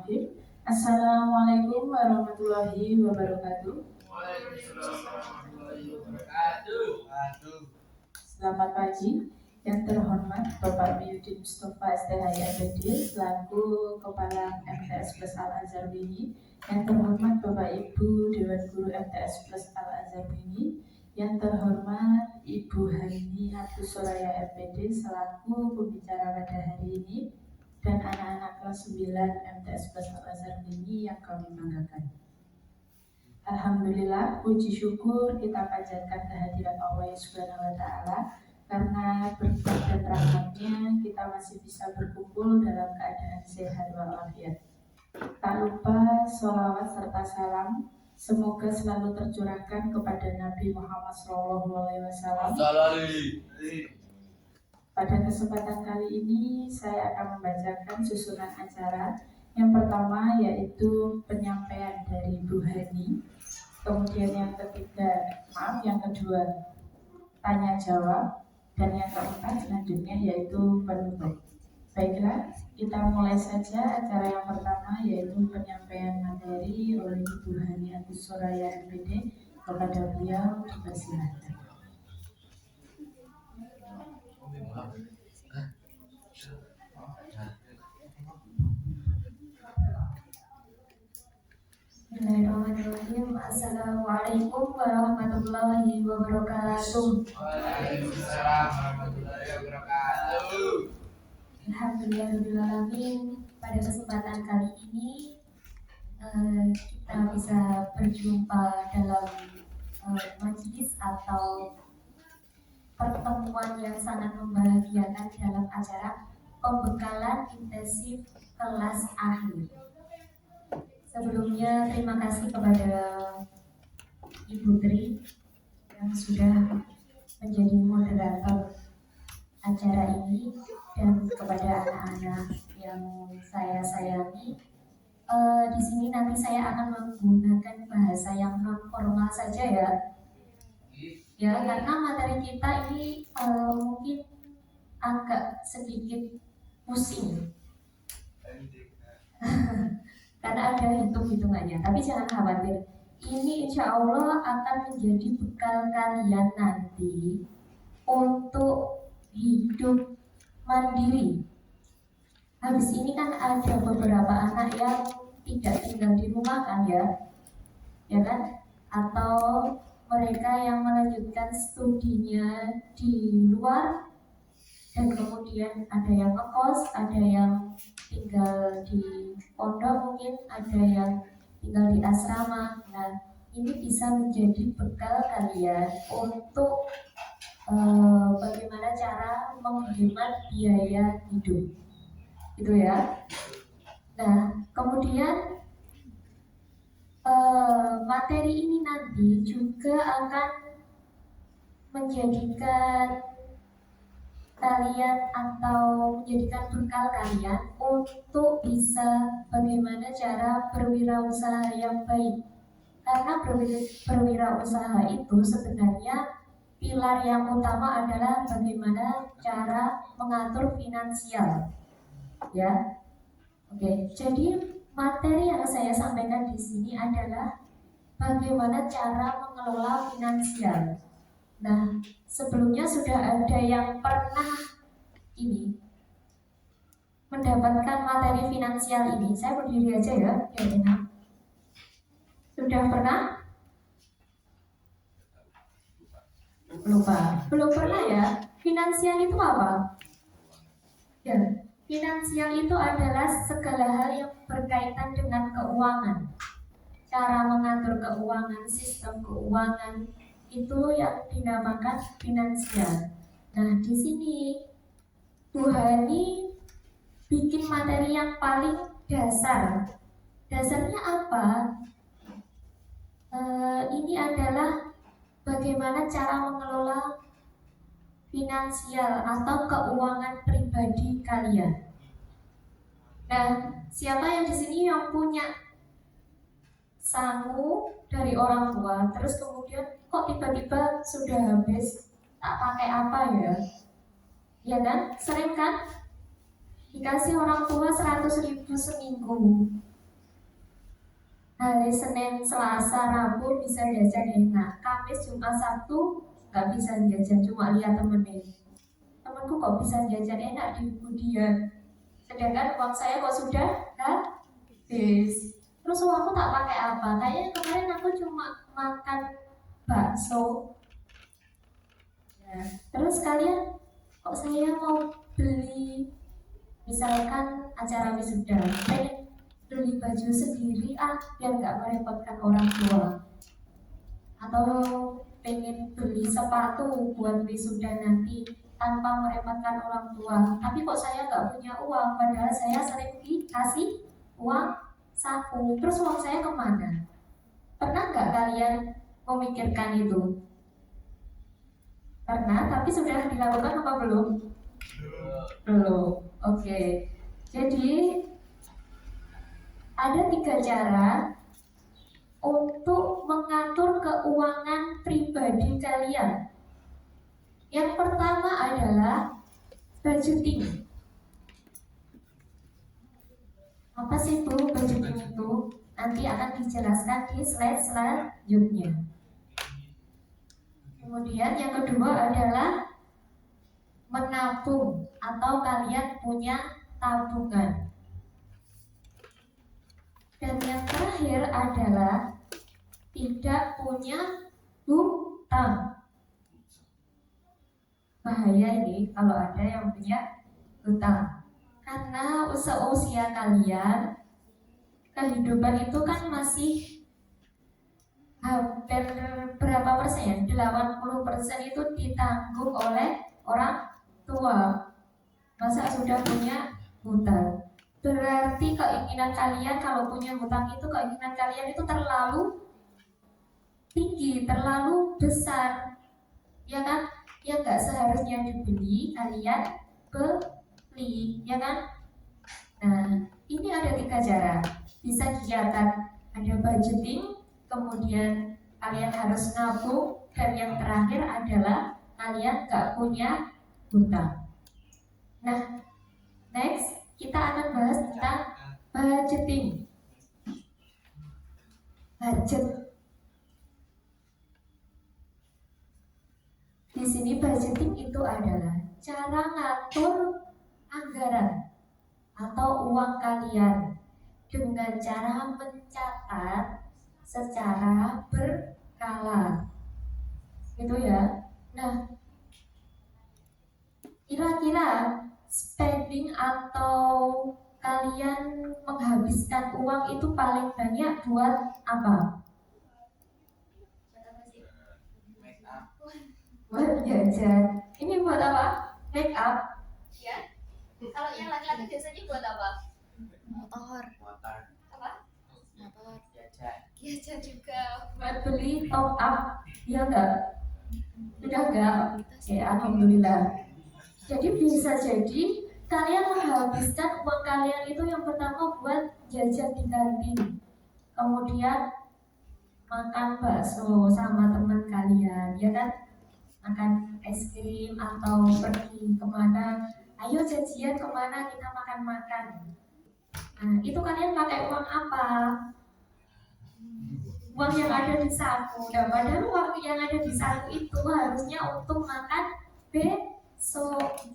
Bismillahirrahmanirrahim. Assalamualaikum warahmatullahi wabarakatuh. Selamat pagi. Yang terhormat Bapak Miyudin Mustafa STHI MPD selaku Kepala MTS Plus Al Azhar Wini. Yang terhormat Bapak Ibu Dewan Guru MTS Plus Al Azhar Wini. Yang terhormat Ibu Harini Abdus Soraya MPD selaku pembicara pada hari ini, dan anak-anak kelas 9 MTS Plus Al Azhar Wini yang kami banggakan. Alhamdulillah, puji syukur kita panjatkan kehadirat Allah Subhanahu wa Ta'ala, karena berkat dan rahmatnya kita masih bisa berkumpul dalam keadaan sehat walafiat. Tak lupa sholawat serta salam semoga selalu tercurahkan kepada Nabi Muhammad SAW. Pada kesempatan kali ini saya akan membacakan susunan acara. Yang pertama yaitu penyampaian dari Bu Hani. Kemudian yang kedua tanya jawab, dan yang keempat selanjutnya yaitu penutup. Baiklah, kita mulai saja acara yang pertama yaitu penyampaian materi oleh Ibu Hani Abdus Soraya MPD. Kepada beliau dipersilakan. Bismillahirrahmanirrahim. Assalamualaikum warahmatullahi wabarakatuh. Waalaikumsalam warahmatullahi wabarakatuh. Alhamdulillahirrahmanirrahim. Pada kesempatan kali ini kita bisa berjumpa dalam majelis atau pertemuan yang sangat membahagiakan dalam acara pembekalan intensif kelas akhir. Sebelumnya terima kasih kepada Ibu Tri yang sudah menjadi moderator acara ini, dan kepada anak-anak yang saya sayangi. Di sini nanti saya akan menggunakan bahasa yang non formal saja ya. Ya, karena materi kita ini mungkin agak sedikit pusing. Karena ada hitung-hitungannya, tapi jangan khawatir. Ini insya Allah akan menjadi bekal kalian nanti untuk hidup mandiri. Habis ini kan ada beberapa anak yang tidak tinggal di rumah kan ya kan? Atau mereka yang melanjutkan studinya di luar, dan kemudian ada yang ngekos, ada yang tinggal di pondok, mungkin ada yang tinggal di asrama. Nah, ini bisa menjadi bekal kalian untuk bagaimana cara menghemat biaya hidup, gitu ya. Nah, kemudian materi ini nanti juga akan menjadikan kalian atau menjadikan bekal kalian untuk bisa bagaimana cara berwirausaha yang baik. Karena berwirausaha itu sebenarnya pilar yang utama adalah bagaimana cara mengatur finansial. Ya. Oke, jadi materi yang saya sampaikan di sini adalah bagaimana cara mengelola finansial. Nah, sebelumnya sudah ada yang pernah mendapatkan materi finansial ini. Saya berdiri aja ya, Karina. Sudah pernah? Belum pernah ya. Finansial itu apa? Ya, finansial itu adalah segala hal yang berkaitan dengan keuangan. Cara mengatur keuangan, sistem keuangan, itu yang dinamakan finansial. Nah, di sini Bu Hani bikin materi yang paling dasar. Dasarnya apa? Ini adalah bagaimana cara mengelola finansial atau keuangan pribadi kalian. Nah, siapa yang di sini yang punya sangu dari orang tua, terus kemudian kok tiba-tiba sudah habis, tak pakai apa ya? Ya kan? Sering kan? Dikasih orang tua 100.000 seminggu. hari Senin, Selasa, Rabu bisa jajan enak, Kamis, Jumat, Sabtu nggak bisa jajan, cuma lihat temenku kok bisa jajan enak di Budian, sedangkan uang saya kok sudah habis. Terus uangku tak pakai apa? Kayaknya kemarin aku cuma makan bakso. Ya. Terus kalian kok saya mau beli, misalkan acara wisuda, pengen beli baju sendiri biar nggak merepotkan orang tua, atau pengen beli sepatu buat wisuda nanti tanpa merepotkan orang tua, tapi kok saya nggak punya uang padahal saya sering dikasih uang saku. Terus uang saya kemana? Pernah nggak kalian memikirkan itu? Pernah, tapi sudah dilakukan apa belum? Belum. Oke. Jadi ada 3 cara untuk mengatur keuangan pribadi kalian. Yang pertama adalah budgeting. Apa sih itu budgeting itu? Nanti akan dijelaskan di slide selanjutnya. Kemudian yang kedua adalah menabung atau kalian punya tabungan. Dan yang terakhir adalah tidak punya hutang. Bahaya ini kalau ada yang punya hutang. Karena seusia kalian, kehidupan itu kan masih hampir berapa persen? 80% itu ditanggung oleh orang tua. Masa sudah punya hutang? Berarti keinginan kalian kalau punya hutang itu, keinginan kalian itu terlalu tinggi, terlalu besar, ya kan? Yang nggak seharusnya dibeli kalian beli, ya kan? Nah, ini ada 3 cara bisa dicatat. Ada budgeting, kemudian kalian harus nabung, dan yang terakhir adalah kalian nggak punya hutang. Nah, next kita akan bahas tentang budgeting. Budget. Di sini budgeting itu adalah cara ngatur anggaran atau uang kalian dengan cara mencatat secara berkala. Gitu ya. Nah, kira-kira spending atau kalian menghabiskan uang itu paling banyak buat apa? Buat jajan. Ini buat apa? Make up. Ya. Kalau yang laki-laki biasanya buat apa? Motor. Apa? Motor. Jajan juga. Buat beli top up. Ya enggak? Sudah enggak? Oke, alhamdulillah. Jadi bisa jadi kalian menghabiskan uang kalian itu yang pertama buat jajan di kantin, kemudian makan bakso sama teman kalian, ya kan? Makan es krim atau pergi kemana, ayo janjian kemana kita makan-makan. Nah, itu kalian pakai uang apa? Uang yang ada di saku. Nah, padahal uang yang ada di saku itu harusnya untuk makan besok.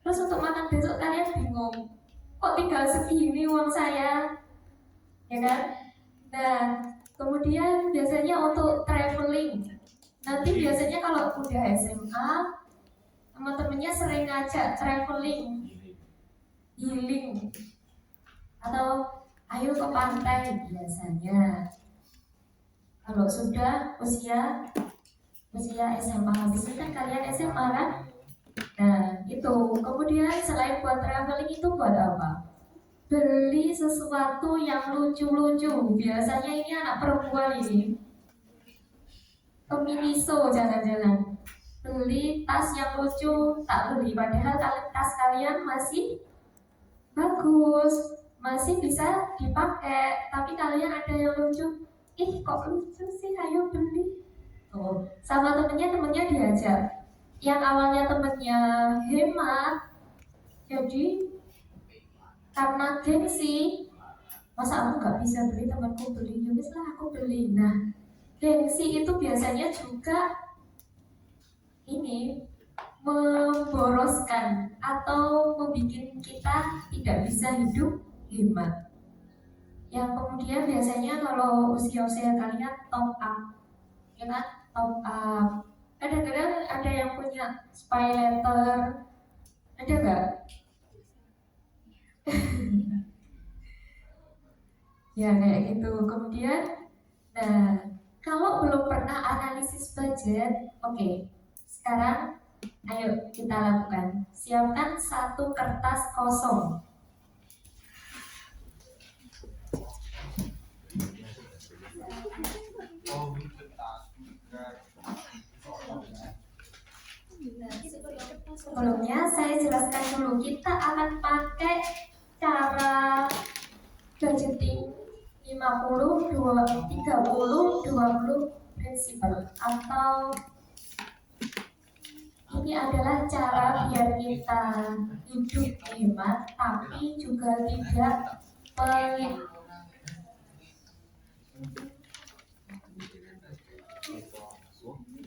Terus untuk makan besok kalian bingung, kok tinggal segini uang saya, ya kan? Nah, kemudian biasanya untuk traveling. Nanti biasanya kalau udah SMA, teman-temannya sering ngajak traveling, healing, atau ayo ke pantai biasanya. Kalau sudah usia SMA, habis kan kalian SMA kan? Nah, itu. Kemudian selain buat traveling itu buat apa? Beli sesuatu yang lucu-lucu. Biasanya ini anak perempuan ini. Ke Miniso jangan-jangan. Beli tas yang lucu, tak beli. Padahal tas kalian masih bagus, masih bisa dipakai. Tapi kalian ada yang lucu. Ih, kok lucu sih, ayo beli. Oh, sama temennya diajak. Yang awalnya temennya hemat, jadi karena gengsi Masa aku nggak bisa beli, temanku beli, ya wis lah aku beli. Nah, gengsi itu biasanya juga ini memboroskan atau membuat kita tidak bisa hidup hemat. Yang kemudian biasanya kalau usia-usia kalian top up, ya kan? Top up. Kadang-kadang ada yang punya spy letter, ada nggak? Ya kayak gitu. Kemudian, nah kalau belum pernah analisis budget, oke. Sekarang ayo kita lakukan. Siapkan satu kertas kosong. Sebelumnya saya jelaskan dulu, kita akan pakai cara budgeting 50, 30, 20 prinsipal, atau ini adalah cara biar kita hidup hemat tapi juga tidak pelit.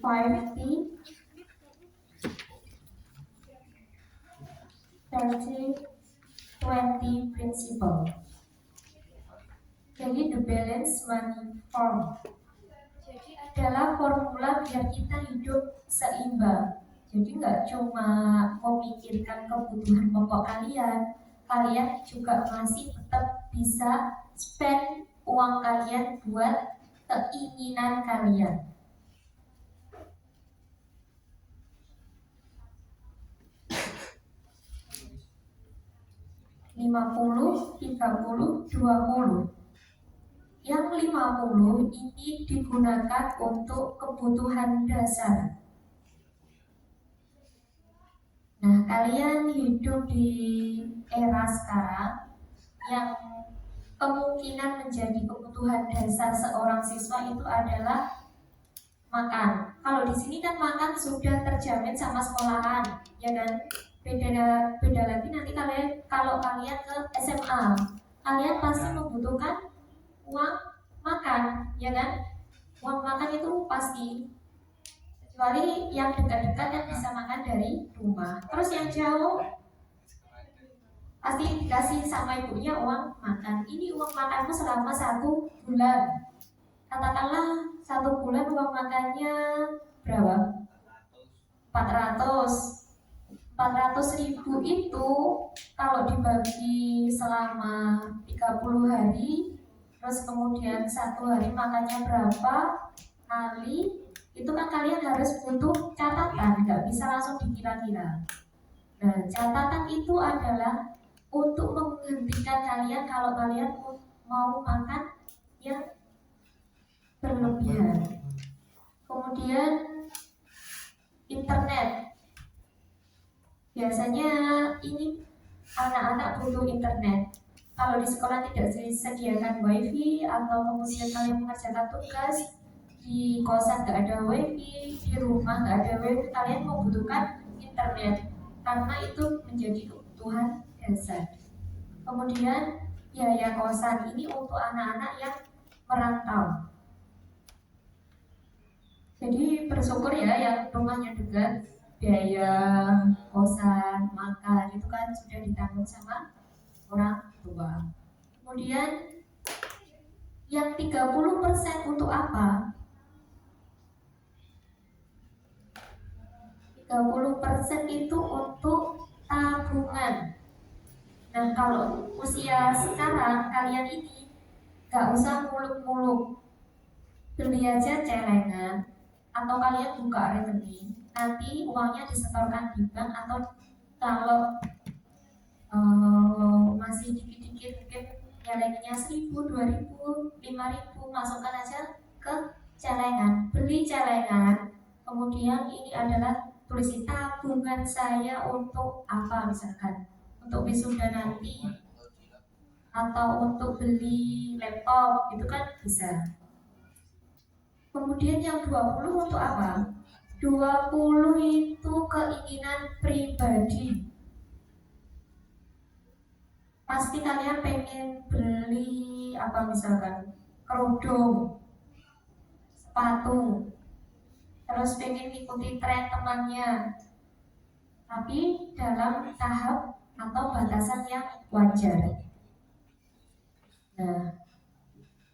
Five T 30-20 principle. Jadi the balance money form adalah formula biar kita hidup seimbang. Jadi nggak cuma memikirkan kebutuhan pokok kalian, kalian juga masih tetap bisa spend uang kalian buat keinginan kalian. (50, 30, 20). Yang 50 ini digunakan untuk kebutuhan dasar. Nah, kalian hidup di era sekarang yang kemungkinan menjadi kebutuhan dasar seorang siswa itu adalah makan. Kalau di sini kan makan sudah terjamin sama sekolahan, ya kan? Beda lagi nanti kalau kalian ke SMA, kalian pasti membutuhkan uang makan, ya kan? Uang makan itu pasti, kecuali yang dekat-dekat yang bisa makan dari rumah. Terus yang jauh pasti dikasih sama ibunya uang makan. Ini uang makanmu selama 1 bulan. Katakanlah 1 bulan uang makannya berapa? 400.000 itu kalau dibagi selama 30 hari, terus kemudian 1 hari makannya berapa kali, itu kan kalian harus butuh catatan, nggak bisa langsung dikira-kira. Nah, catatan itu adalah untuk menghentikan kalian kalau kalian mau makan yang berlebihan. Kemudian internet. Biasanya ini anak-anak butuh internet. Kalau di sekolah tidak disediakan wifi, atau kemudian kalian mengerjakan tugas di kosan nggak ada wifi, di rumah nggak ada wifi, kalian membutuhkan internet karena itu menjadi kebutuhan dasar. Kemudian biaya kosan ini untuk anak-anak yang merantau. Jadi bersyukur ya yang rumahnya dekat, biaya kosan, makan itu kan sudah ditanggung sama orang tua. Kemudian yang 30% untuk apa? 30% itu untuk tabungan. Nah, kalau usia sekarang kalian ini gak usah muluk-muluk, beli aja celengan atau kalian buka rekening, nanti uangnya disetorkan di bank, atau kalau masih dikit-dikit mungkin celengannya 1.000, 2.000, 5.000, masukkan aja ke celengan, beli celengan. Kemudian ini adalah tulis tabungan saya untuk apa, misalkan untuk wisuda nanti atau untuk beli laptop, itu kan bisa. Kemudian yang 20 untuk apa? 20 itu keinginan pribadi. Pasti kalian pengen beli apa misalkan kerudung, sepatu, terus pengen ngikuti tren temannya, tapi dalam tahap atau batasan yang wajar. Nah,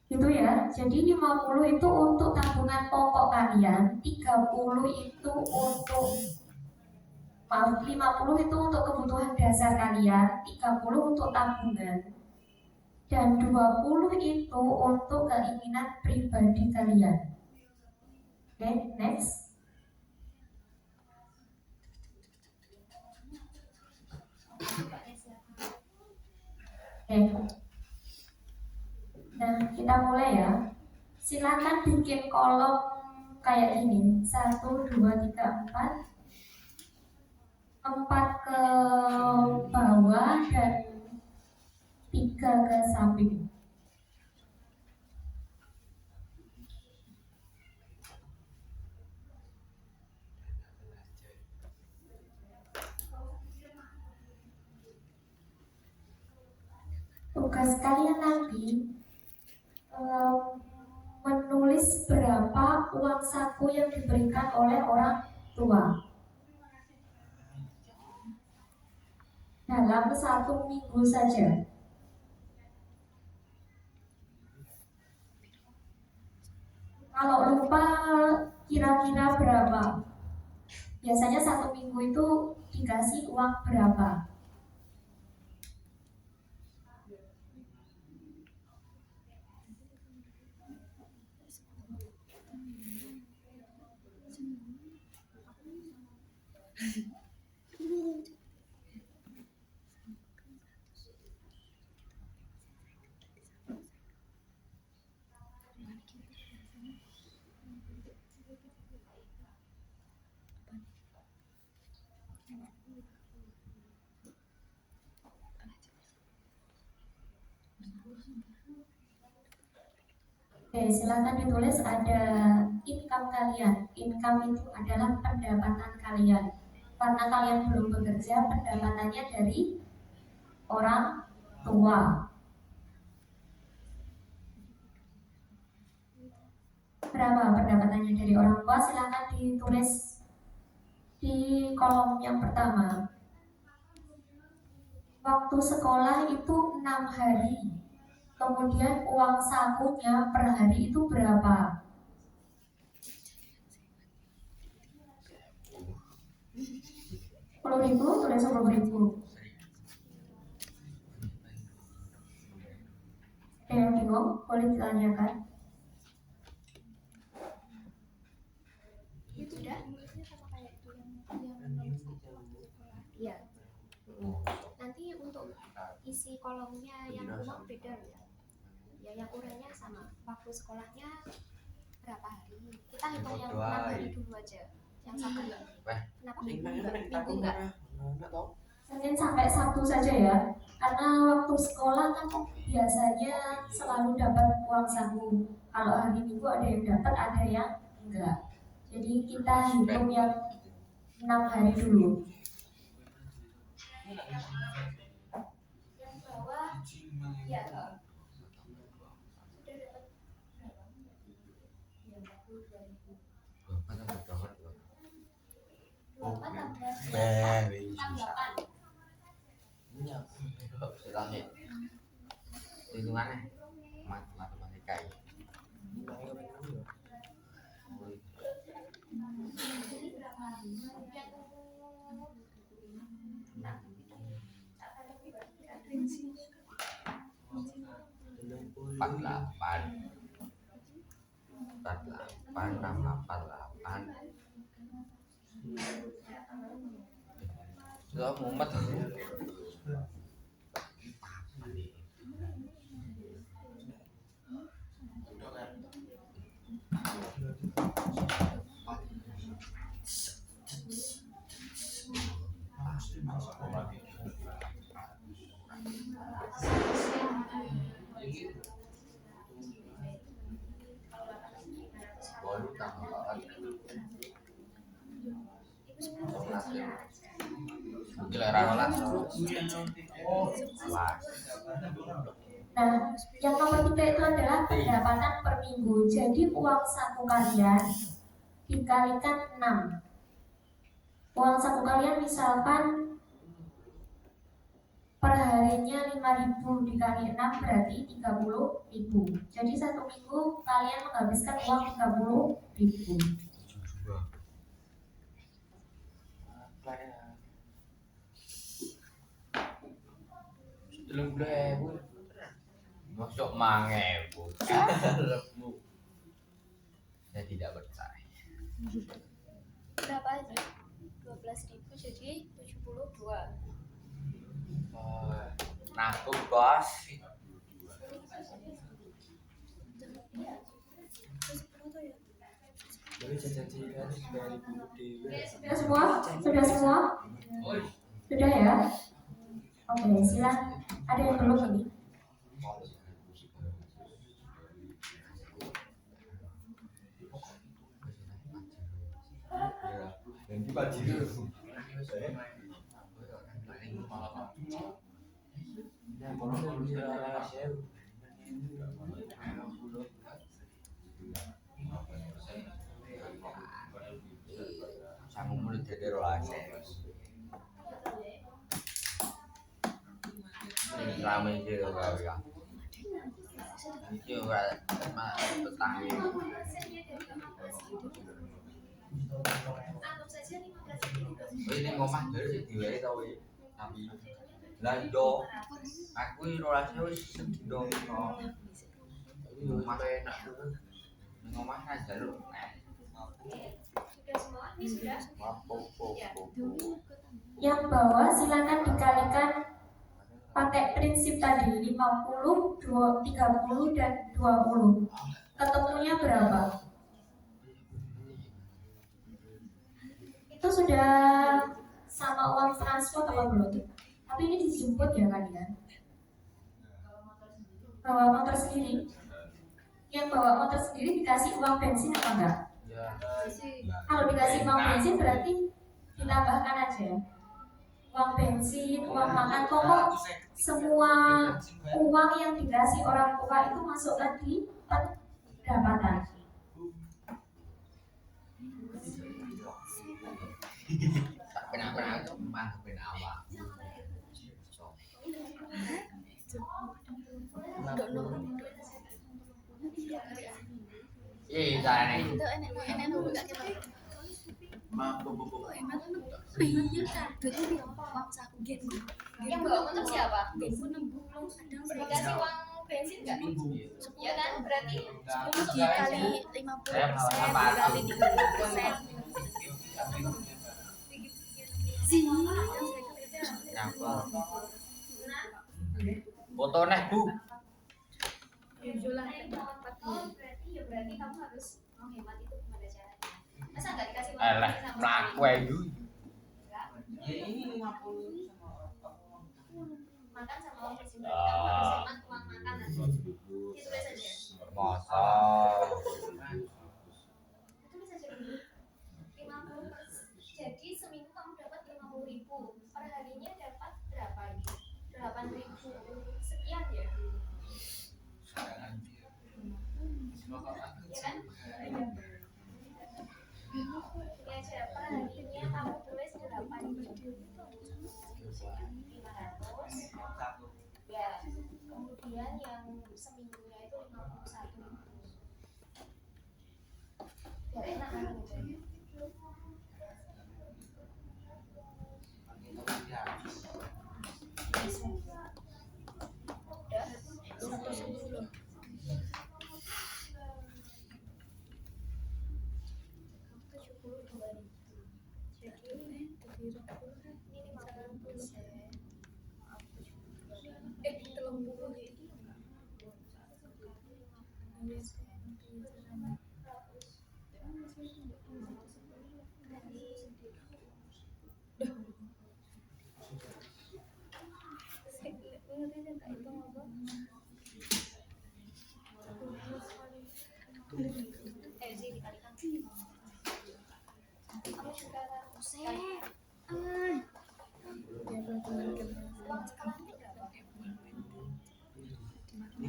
itu ya. Jadi 50 itu untuk tabungan pokok kalian, 30 itu untuk 50 itu untuk kebutuhan dasar kalian, 30 untuk tabungan, dan 20 itu untuk keinginan pribadi kalian. Oke, next. Oke. Nah, kita mulai ya. Silakan bikin kolom kayak gini. 1, 2, 3, 4. 4 ke bawah dan 3 ke samping. Tugas kalian nanti menulis berapa uang saku yang diberikan oleh orang tua dalam 1 minggu saja. Kalau lupa kira-kira berapa? Biasanya 1 minggu itu dikasih uang berapa? Oke, silakan ditulis ada income kalian. Income itu adalah pendapatan kalian. Karena kalian belum bekerja, pendapatannya dari orang tua. Berapa pendapatannya dari orang tua? Silakan ditulis di kolom yang pertama. Waktu sekolah itu 6 hari. Kemudian uang sakunya per hari itu berapa? Ribu, tulis 10.000. Yang bingung, boleh ditanyakan. Itu dah. Iya. Nanti untuk isi kolomnya yang rumah beda ya. Ya yang urainya sama. Waktu sekolahnya berapa hari? Kita hitung yang 6 hari dulu aja. Yang satu enggak? Kenapa? Minggu enggak? Senin sampai Sabtu saja ya. Karena waktu sekolah kan biasanya selalu dapat uang saku. Kalau hari Minggu ada yang dapat, ada yang enggak. Jadi kita hitung yang 6 hari dulu. Yang bawah ya. Hitungannya matematika ini. Empat delapan, sudah mumet. Giliran lah. Nah, yang nomor 3 itu adalah pendapatan per minggu. Jadi uang saku kalian dikalikan 6. Uang saku kalian misalkan per harinya 5.000 dikali 6 berarti 30.000. Jadi satu minggu kalian menghabiskan uang 30.000. Belum bu. Masuk mangebu. Saya tidak percaya. Berapa aja? 12.000 jadi 72. Nangkep bos. Sudah semua? Sudah semua? Sudah ya? Oke, silakan. Ada yang belum ini? Nanti Pajero. Sama mulut jadi rolase. Ramai je kau ya. Ini orang petani. Anggap saja 15.000. Ini ngomong dari diwai tau ya. Tapi lah yo aku ini rolase wis sedino no. Ngomong enak tuh. Ngomong aja lu. Sudah semua? Ini sudah? Yang bawah silakan dikalikan pakai prinsip tadi 50, 30 dan 20. Ketemunya berapa? Itu sudah sama uang transport apa belum? Tapi ini dijemput ya kalian? Bawa motor sendiri. Yang bawa motor sendiri dikasih uang bensin apa enggak? Kalau dikasih uang bensin berarti ditambahkan aja ya. Uang bensin, uang makan, pokok semua uang yang dikasih orang tua itu masukkan di pendapatan. Kenapa itu mah kenapa? Iya, cara nih. Itu enak enggak kita. Mampu. Uang saku genku. Yang bawa motor siapa? Genku 60 kadang Dikasih uang bensin nggak? Ya kan berarti 10 dikali 50 sen dikali 30 sen. Kenapa? Foto nih bu. Berarti kamu harus menghemat itu gimana caranya? Masa nggak dikasih uang Alah, bensin sama melaku aja. makan sama uang bensin berarti kamu harus hemat uang makanan. Ditulis saja. Masa? Tulis saja dulu. 50. Jadi seminggu kamu dapat 50.000. Per harinya dapat berapa ini? 8.000 sekian ya? Ya kan? Ya aja per harinya kamu tulis 8.500. Ya, kemudian yang seminggunya itu 51.000. Biar enak kan gitu.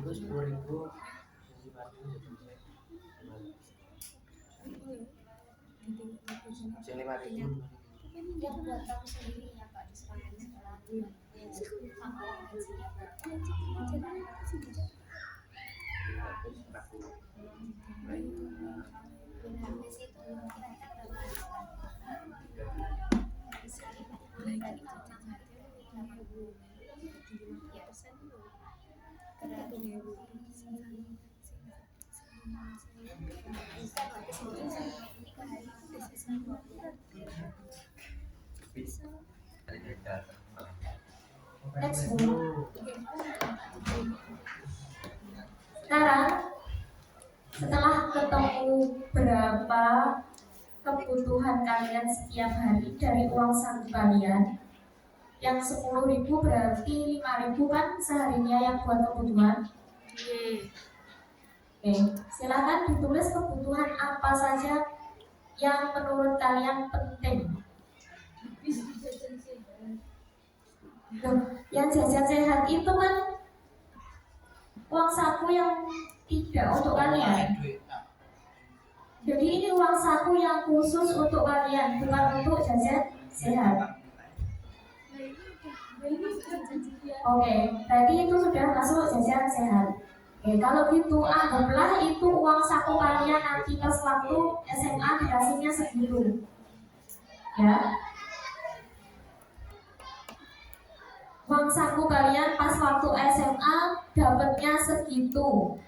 itu 10.000 sesi pagi sesi 5.000 Yang buat kamu sendiri ya Pak di sekolah sama uang gajinya habis itu kira-kira berapa dari ya Next Bu. Sekarang setelah ketemu berapa kebutuhan kalian setiap hari dari uang saku kalian, yang 10.000 berarti 5.000 kan seharinya yang buat kebutuhan. Oke, silakan ditulis kebutuhan apa saja yang menurut kalian penting. Yang jajan sehat itu kan uang saku yang tidak untuk kalian. Jadi ini uang saku yang khusus untuk kalian, bukan untuk jajan sehat. Oke, berarti itu sudah masuk jajan sehat. Oke, kalau gitu anggaplah itu uang saku kalian nanti pas waktu SMA dikasihnya segitu. Ya. Uang saku kalian pas waktu SMA dapatnya segitu.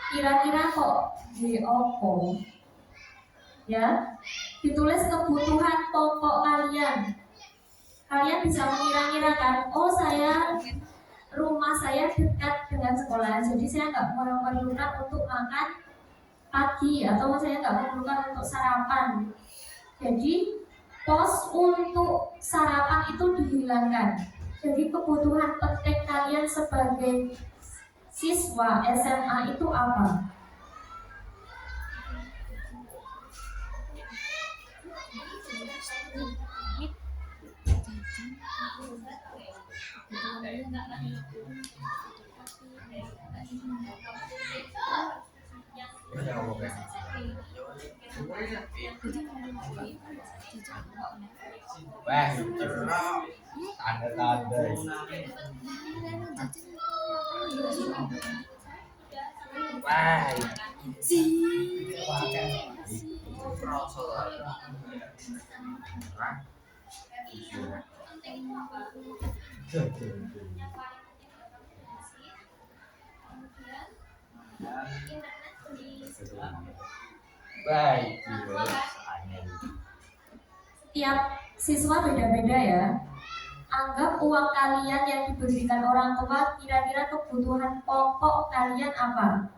Kira-kira kok di opo? Ya, ditulis kebutuhan pokok kalian. Kalian bisa mengira-ngira kan, oh rumah saya dekat dengan sekolah, jadi saya nggak memerlukan untuk makan pagi atau saya nggak memerlukan untuk sarapan. Jadi pos untuk sarapan itu dihilangkan. Jadi kebutuhan penting kalian sebagai siswa SMA itu apa? Wah, tanda-tanda. Wah, baik. Tiap siswa beda-beda ya. Anggap uang kalian yang diberikan orang tua, kira-kira kebutuhan pokok kalian apa?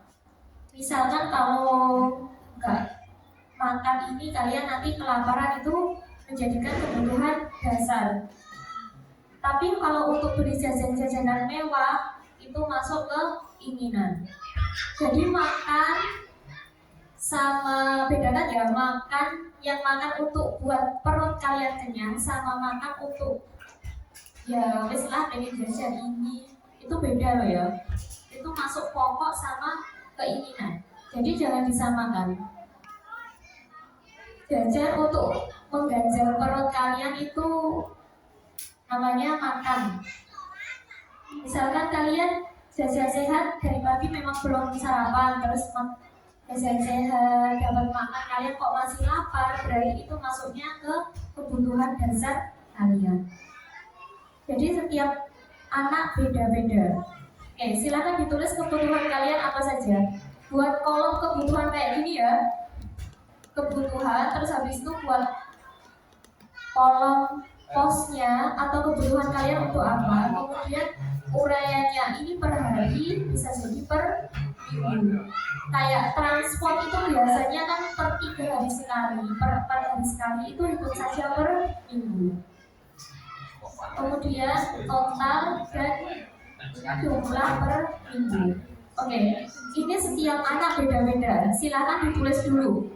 Misalkan kalau nggak makan ini, kalian nanti kelaparan, itu menjadikan kebutuhan dasar. Tapi kalau untuk beli jajan-jajanan mewah, itu masuk ke keinginan. Jadi makan sama bedakan ya, yang makan untuk buat perut kalian kenyang sama makan untuk ya wis lah pengen jajan ini, itu beda loh ya. Itu masuk pokok sama keinginan. Jadi jangan disamakan. Jajan untuk mengganjal perut kalian itu namanya makan. Misalkan kalian jajan sehat dari pagi memang belum sarapan, terus jajan sehat, dapat makan, kalian kok masih lapar, berarti itu masuknya ke kebutuhan dasar kalian. Jadi setiap anak beda-beda. Oke, silakan ditulis kebutuhan kalian apa saja. Buat kolom kebutuhan kayak gini ya. Kebutuhan, terus habis itu buat kolom posnya atau kebutuhan kalian untuk apa. Kemudian uraiannya ini per hari, bisa jadi per minggu. Kayak transport itu biasanya kan per 3 hari sekali, per 4 hari sekali, itu ikut saja per minggu. Kemudian total dan jumlah per minggu. Oke, ini setiap anak beda-beda. Silakan ditulis dulu.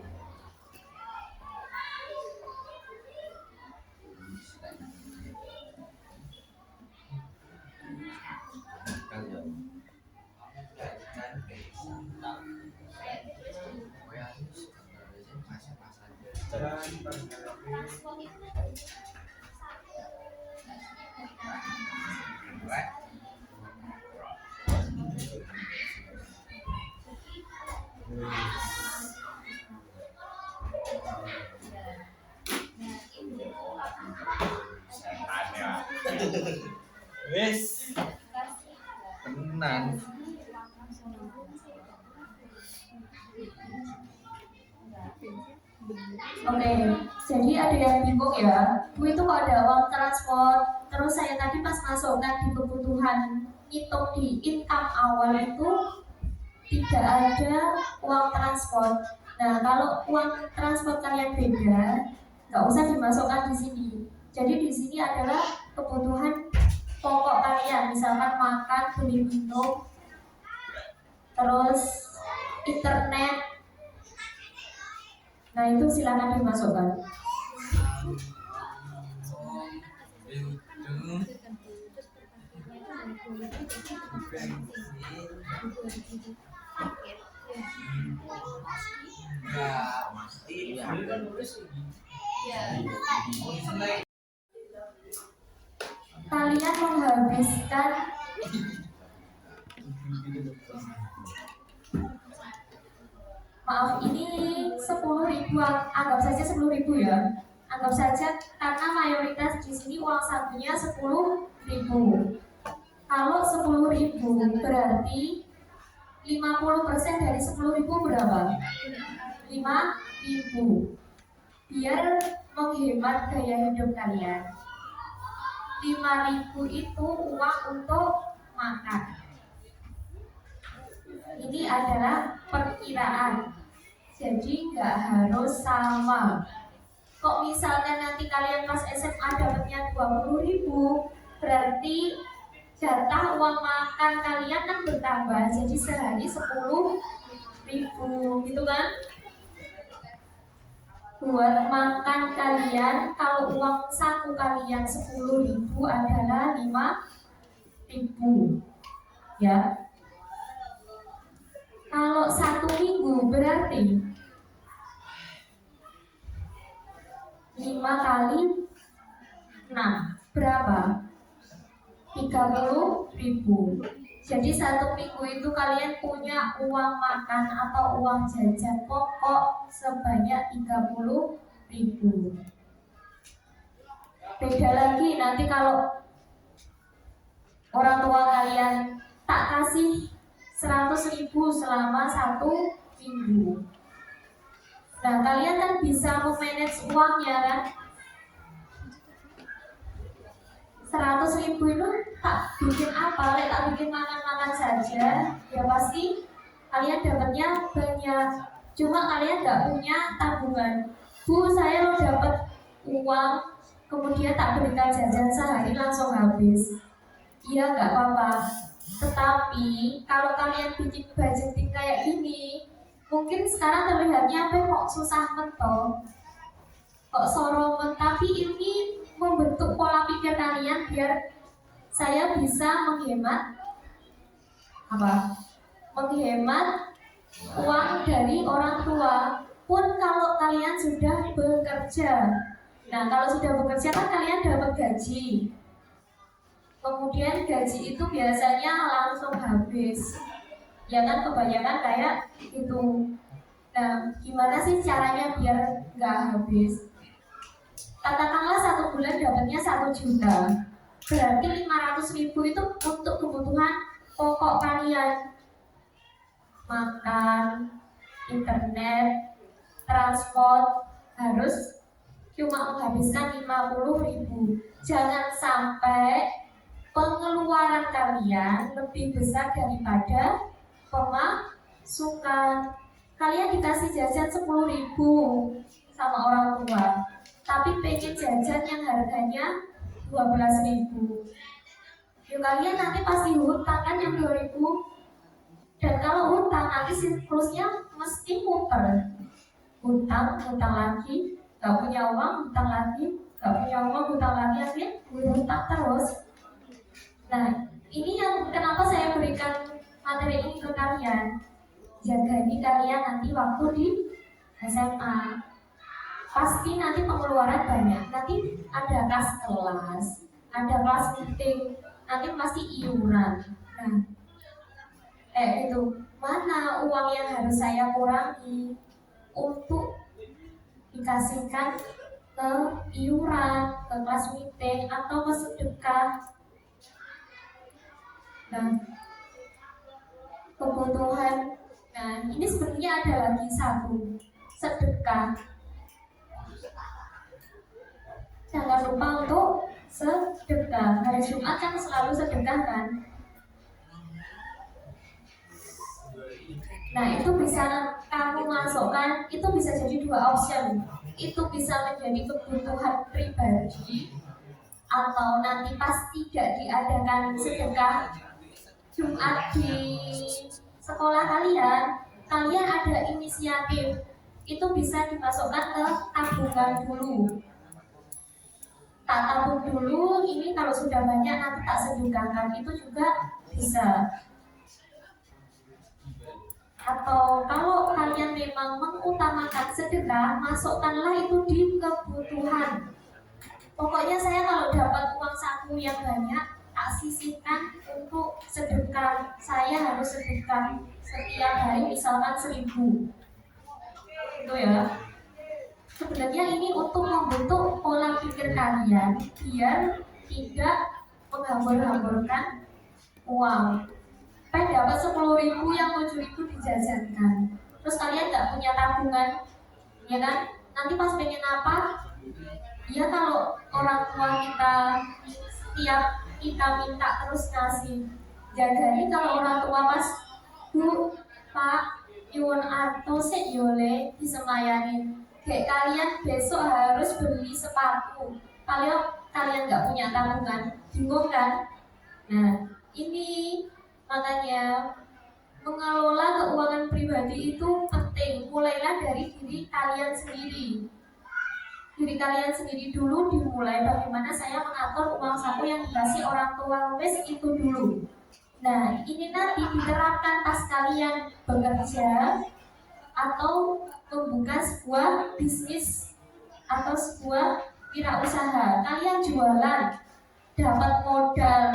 transport itu Wes tenan. Oke, jadi ada yang bingung ya, Bu itu kok ada uang transport, terus saya tadi pas masukkan di kebutuhan ngitung di income awal itu tidak ada uang transport. Nah, kalau uang transport kalian beda, nggak usah dimasukkan di sini. Jadi di sini adalah kebutuhan pokok kalian, misalkan makan, beli minum, terus internet. Nah itu silakan dimasukkan. Kalian menghabiskan maaf ini 10.000, anggap saja 10.000 ya. Anggap saja karena mayoritas di sini uang sakunya 10.000. Kalau 10.000 berarti 50% dari 10.000 berapa? 5.000. Biar menghemat gaya hidup kalian. 5.000 itu uang untuk makan. Ini adalah perkiraan, jadi nggak harus sama. Kok misalnya nanti kalian pas SMA dapatnya 20.000, berarti jatah uang makan kalian kan bertambah, jadi sehari 10.000, gitu kan? Buat makan kalian, kalau uang saku kalian 10.000 adalah 5.000, ya. Kalau 1 minggu berarti 5 kali 6 berapa? 30.000. Jadi 1 minggu itu kalian punya uang makan atau uang jajan pokok sebanyak 30.000. Beda lagi nanti kalau orang tua kalian tak kasih 100.000 selama 1 minggu. Nah, kalian kan bisa memanage uangnya kan? 100.000 itu tak bikin apa? Tak bikin makan-makan saja. Ya pasti kalian dapatnya banyak. Cuma kalian nggak punya tabungan. Bu, saya lo dapat uang, kemudian tak berikan jajan sehari langsung habis. Iya nggak apa-apa. Tetapi kalau kalian bikin budgeting kayak gini, mungkin sekarang terlihatnya apa kok susah mentok, kok soromen, tapi ini membentuk pola pikir kalian biar saya bisa menghemat menghemat uang dari orang tua pun kalau kalian sudah bekerja. Nah, kalau sudah bekerja kan kalian dapat gaji. Kemudian gaji itu biasanya langsung habis. Ya kan kebanyakan kayak itu. Nah, gimana sih caranya biar nggak habis? Katakanlah 1 bulan dapatnya 1 juta. Berarti 500.000 itu untuk kebutuhan pokok kalian. Makan, internet, transport, harus cuma menghabiskan 50.000. Jangan sampai pengeluaran kalian lebih besar daripada pemasukan. Kalian dikasih jajan 10.000 sama orang tua, tapi pengen jajan yang harganya 12.000. Yuk kalian nanti pasti hutang kan yang 2.000. Dan kalau hutang nanti siklusnya mesti muter. Hutang lagi, gak punya uang, hutang lagi, gak punya uang, hutang lagi, akhirnya hutang terus. Nah, ini yang kenapa saya berikan materi ini ke kalian. Jaga di kalian nanti waktu di SMA. pasti nanti pengeluaran banyak. Nanti ada kas kelas, ada kelas meeting, nanti pasti iuran. Nah, itu mana uang yang harus saya kurangi untuk dikasihkan ke iuran, ke kelas meeting, atau ke sedekah. Nah, kebutuhan. Nah, ini sebenarnya ada lagi satu, sedekah. Jangan lupa untuk sedekah. Hari Jumat kan selalu sedekah kan. Nah, itu bisa kamu masukkan, itu bisa jadi dua option. Itu bisa menjadi kebutuhan pribadi, atau nanti pas tidak diadakan sedekah Jumat di sekolah kalian ada inisiatif, itu bisa dimasukkan ke tabungan dulu. Tak tabung dulu, ini kalau sudah banyak nanti tak sedekahkan, itu juga bisa. Atau kalau kalian memang mengutamakan sedekah, masukkanlah itu di kebutuhan. Pokoknya saya kalau dapat uang saku yang banyak, tak sisihkan untuk sedekah. Saya harus sedekah setiap hari misalkan 1.000. Itu ya. Sebenarnya ini untuk membentuk pola pikir kalian biar tidak menghambur-hamburkan uang. Dapat 10.000, yang 7.000 dijajankan. Terus kalian nggak punya tabungan, ya kan? Nanti pas pengen apa? Ya kalau orang tua kita setiap kita minta terus ngasih. Jadi kalau orang tua pas, Bu, Pak, Yun Arto sik yole disemayanin. Kayak kalian besok harus beli sepatu. Kalian nggak punya tabungan, bingung kan? Nah, ini makanya mengelola keuangan pribadi itu penting. Mulailah dari diri kalian sendiri. Diri kalian sendiri dulu dimulai. Bagaimana saya mengatur uang saku yang dikasih orang tua, wes itu dulu. Nah, ini nanti diterapkan pas kalian bekerja atau membuka sebuah bisnis atau sebuah wirausaha. Kalian jualan, dapat modal.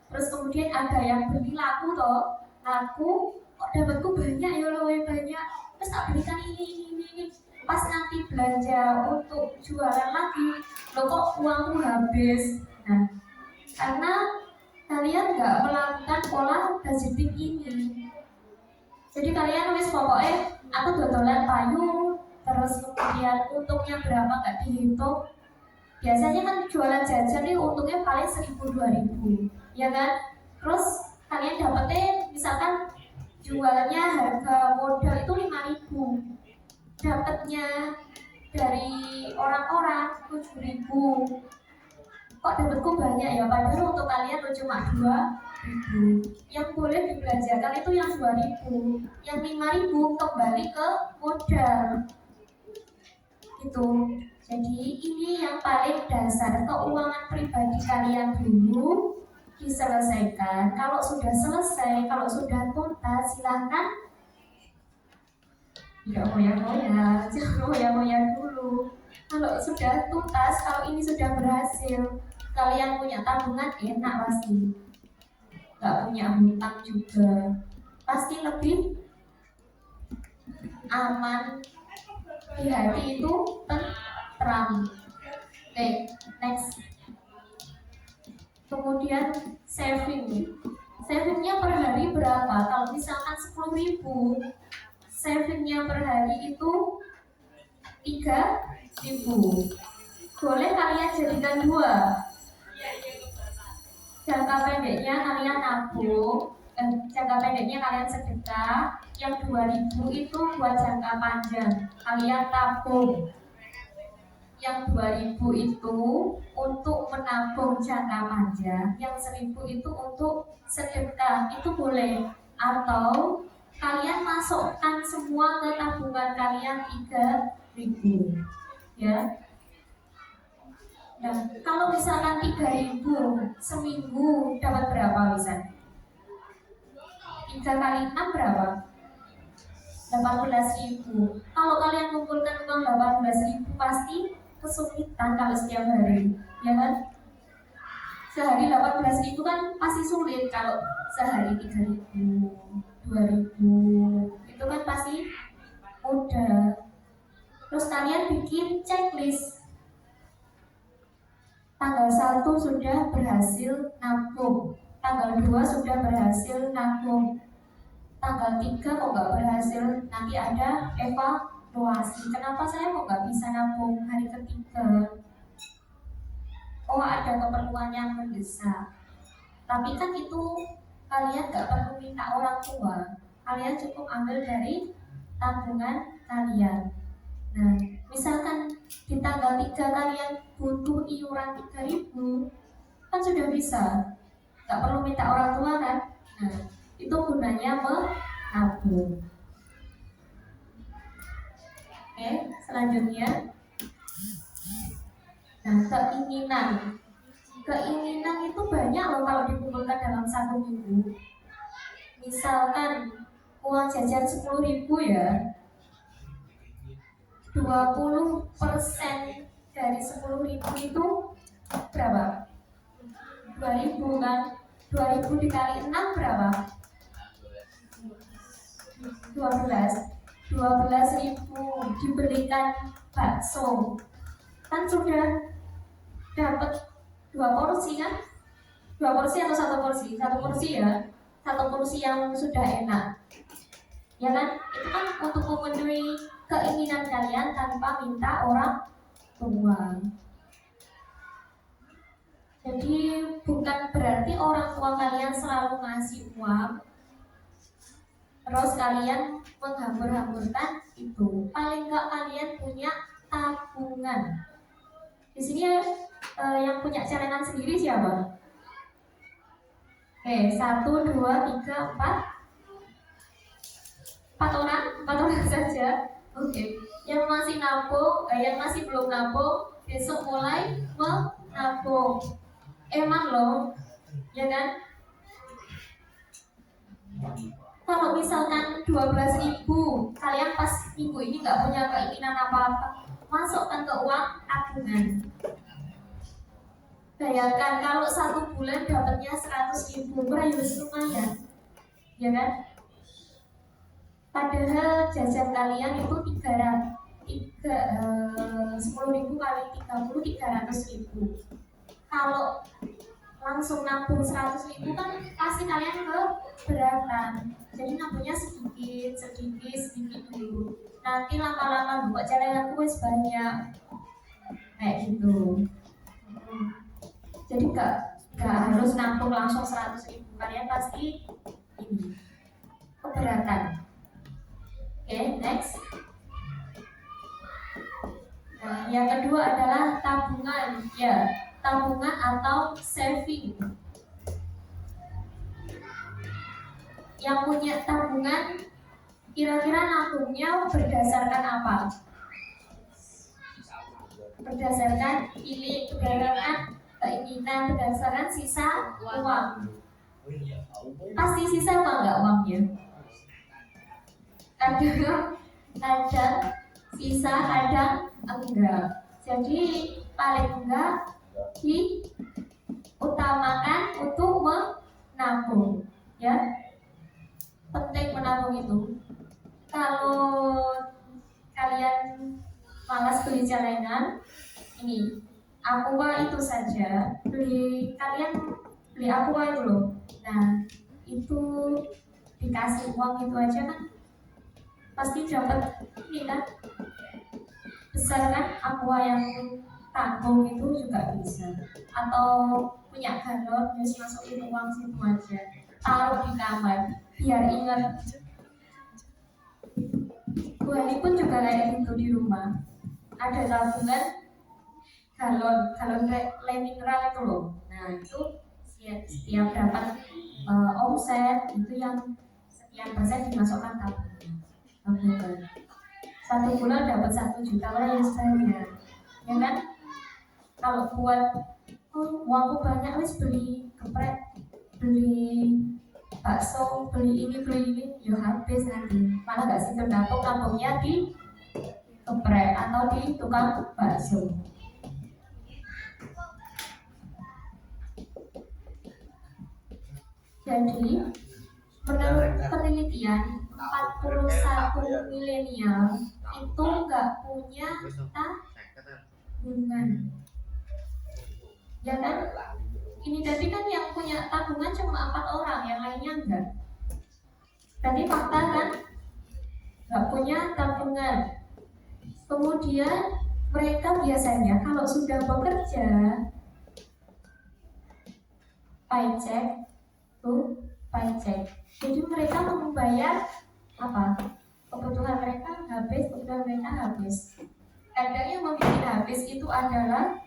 Terus kemudian ada yang beli laku toh, laku kok dapatku banyak ya loh, banyak. Terus tak belikan ini. Pas nanti belanja untuk jualan lagi, loh kok uangku habis. Nah, karena kalian nggak melakukan pola budgeting ini. Jadi kalian nulis pokoknya aku dodolan payung, terus kemudian untungnya berapa nggak dihitung. Biasanya kan jualan jajan nih untungnya paling 1.000-2.000, ya kan? Terus kalian dapetnya misalkan jualnya harga modal itu 5.000, dapatnya dari orang-orang 7.000. Kok dapatku banyak ya? Padahal untuk kalian tuh cuma 2.000. Yang boleh dibelanjakan itu yang 2.000, yang 5.000 kembali ke modal. Itu. Jadi ini yang paling dasar, keuangan pribadi kalian dulu diselesaikan. Kalau sudah selesai, kalau sudah tuntas, silahkan tidak goyah-goyah, jangan goyah-goyah dulu. Kalau sudah tuntas, kalau ini sudah berhasil, kalian punya tabungan enak pasti. Gak punya hutang juga, pasti lebih aman di hati itu tentram. Oke, next. Kemudian savingnya per hari berapa? Kalau misalkan 10.000, savingnya per hari itu 3.000. Boleh kalian jadikan 2. Jangka pendeknya kalian nabung, jangka pendeknya kalian sedekah. Yang 2.000 itu buat jangka panjang, kalian tabung. Yang 2.000 itu untuk menabung jangka panjang, yang 1.000 itu untuk sedekah, itu boleh. Atau kalian masukkan semua ke tabungan kalian 3.000, ya. Nah, kalau misalkan 3.000 seminggu dapat berapa bisa? 3 kali 6 berapa? 18.000. 18.000. Kalau kalian kumpulkan uang 18.000 pasti kesulitan kalau setiap hari, ya kan? Sehari 18.000 kan pasti sulit. Kalau sehari 3.000, 2.000 itu kan pasti mudah. Terus kalian bikin checklist. Tanggal 1 sudah berhasil nabung, tanggal 2 sudah berhasil nabung, tanggal 3 kok nggak berhasil, nanti ada evaluasi. Kenapa saya kok nggak bisa nabung hari ketiga? Oh, ada keperluan yang mendesak. Tapi kan itu kalian nggak perlu minta orang tua, kalian cukup ambil dari tabungan kalian. Nah, misalkan di tanggal 3 kalian butuh iuran 3.000, kan sudah bisa, nggak perlu minta orang tua kan? Nah, itu gunanya menabung. Oke, selanjutnya, nah keinginan itu banyak loh kalau dikumpulkan dalam 1 minggu. Misalkan uang jajan 10.000 ya, 20% dari 10.000 itu berapa? 2.000 kan? 2.000 dikali 6 berapa? 12.000 dibelikan bakso, kan sudah dapat 2 porsi kan? 2 porsi atau 1 porsi? 1 porsi ya, 1 porsi yang sudah enak, ya kan? Itu kan untuk memenuhi keinginan kalian tanpa minta orang tua. Jadi bukan berarti orang tua kalian selalu ngasih uang terus kalian menghambur-hamburkan itu. Paling nggak kalian punya tabungan. Di sini yang punya celengan sendiri siapa? Oke, 1, 2, 3, 4 4 orang saja. Oke, yang masih nabung, yang masih belum nabung, besok mulai menabung. Emang loh, ya kan? Kalau misalkan 12.000, kalian pas minggu ini nggak punya keinginan apa-apa, masukkan ke uang tabungan. Bayangkan kalau 1 bulan dapatnya 100.000, lumayan, ya kan? Padahal jajan kalian itu 10.000 kali 30, 300.000. Kalau langsung nabung 100.000 kan pasti kalian keberatan. Jadi nabungnya sedikit dulu. Nanti lama-lama buat celengan wes banyak kayak gitu. Jadi gak harus nabung langsung 100.000. Kalian pasti ini keberatan. Oke, next. Nah, yang kedua adalah tabungan, ya, tabungan atau saving. Yang punya tabungan, kira-kira nabungnya berdasarkan apa? Berdasarkan pilih, berdasarkan keinginan, berdasarkan sisa uang. Pasti sisa apa enggak uangnya? Kadang sisa, kadang enggak. Jadi paling enggak diutamakan untuk menabung, ya. Penting menabung itu. Kalau kalian malas beli celengan, ini Aqua itu saja. Kalian beli Aqua itu loh. Nah, itu dikasih uang itu aja kan pasti dapat ini kan besar kan. Aqua yang tanggung itu juga bisa, atau punya galon terus masukin uang situ aja, taruh di kamar biar ingat. Bu Hani pun juga kayak gitu di rumah, ada tabungan galon le mineral itu loh. Nah itu setiap dapat omset itu yang sekian persen dimasukkan tabungan. 1 bulan dapat 1 juta lah ya banyak, ya kan? Kalau buat uangku banyak wis beli geprek, beli bakso, beli ini, ya habis nanti. Malah nggak simpen nabungnya di geprek atau di tukang bakso. Jadi menurut penelitian 41 milenial itu nggak punya tabungan, ya kan? Ini tadi kan yang punya tabungan cuma 4 orang, yang lainnya enggak. Tadi fakta kan, nggak punya tabungan. Kemudian mereka biasanya kalau sudah bekerja paycheck to paycheck, jadi mereka membayar apa? Kebutuhan mereka habis. Kadang yang membuat habis itu adalah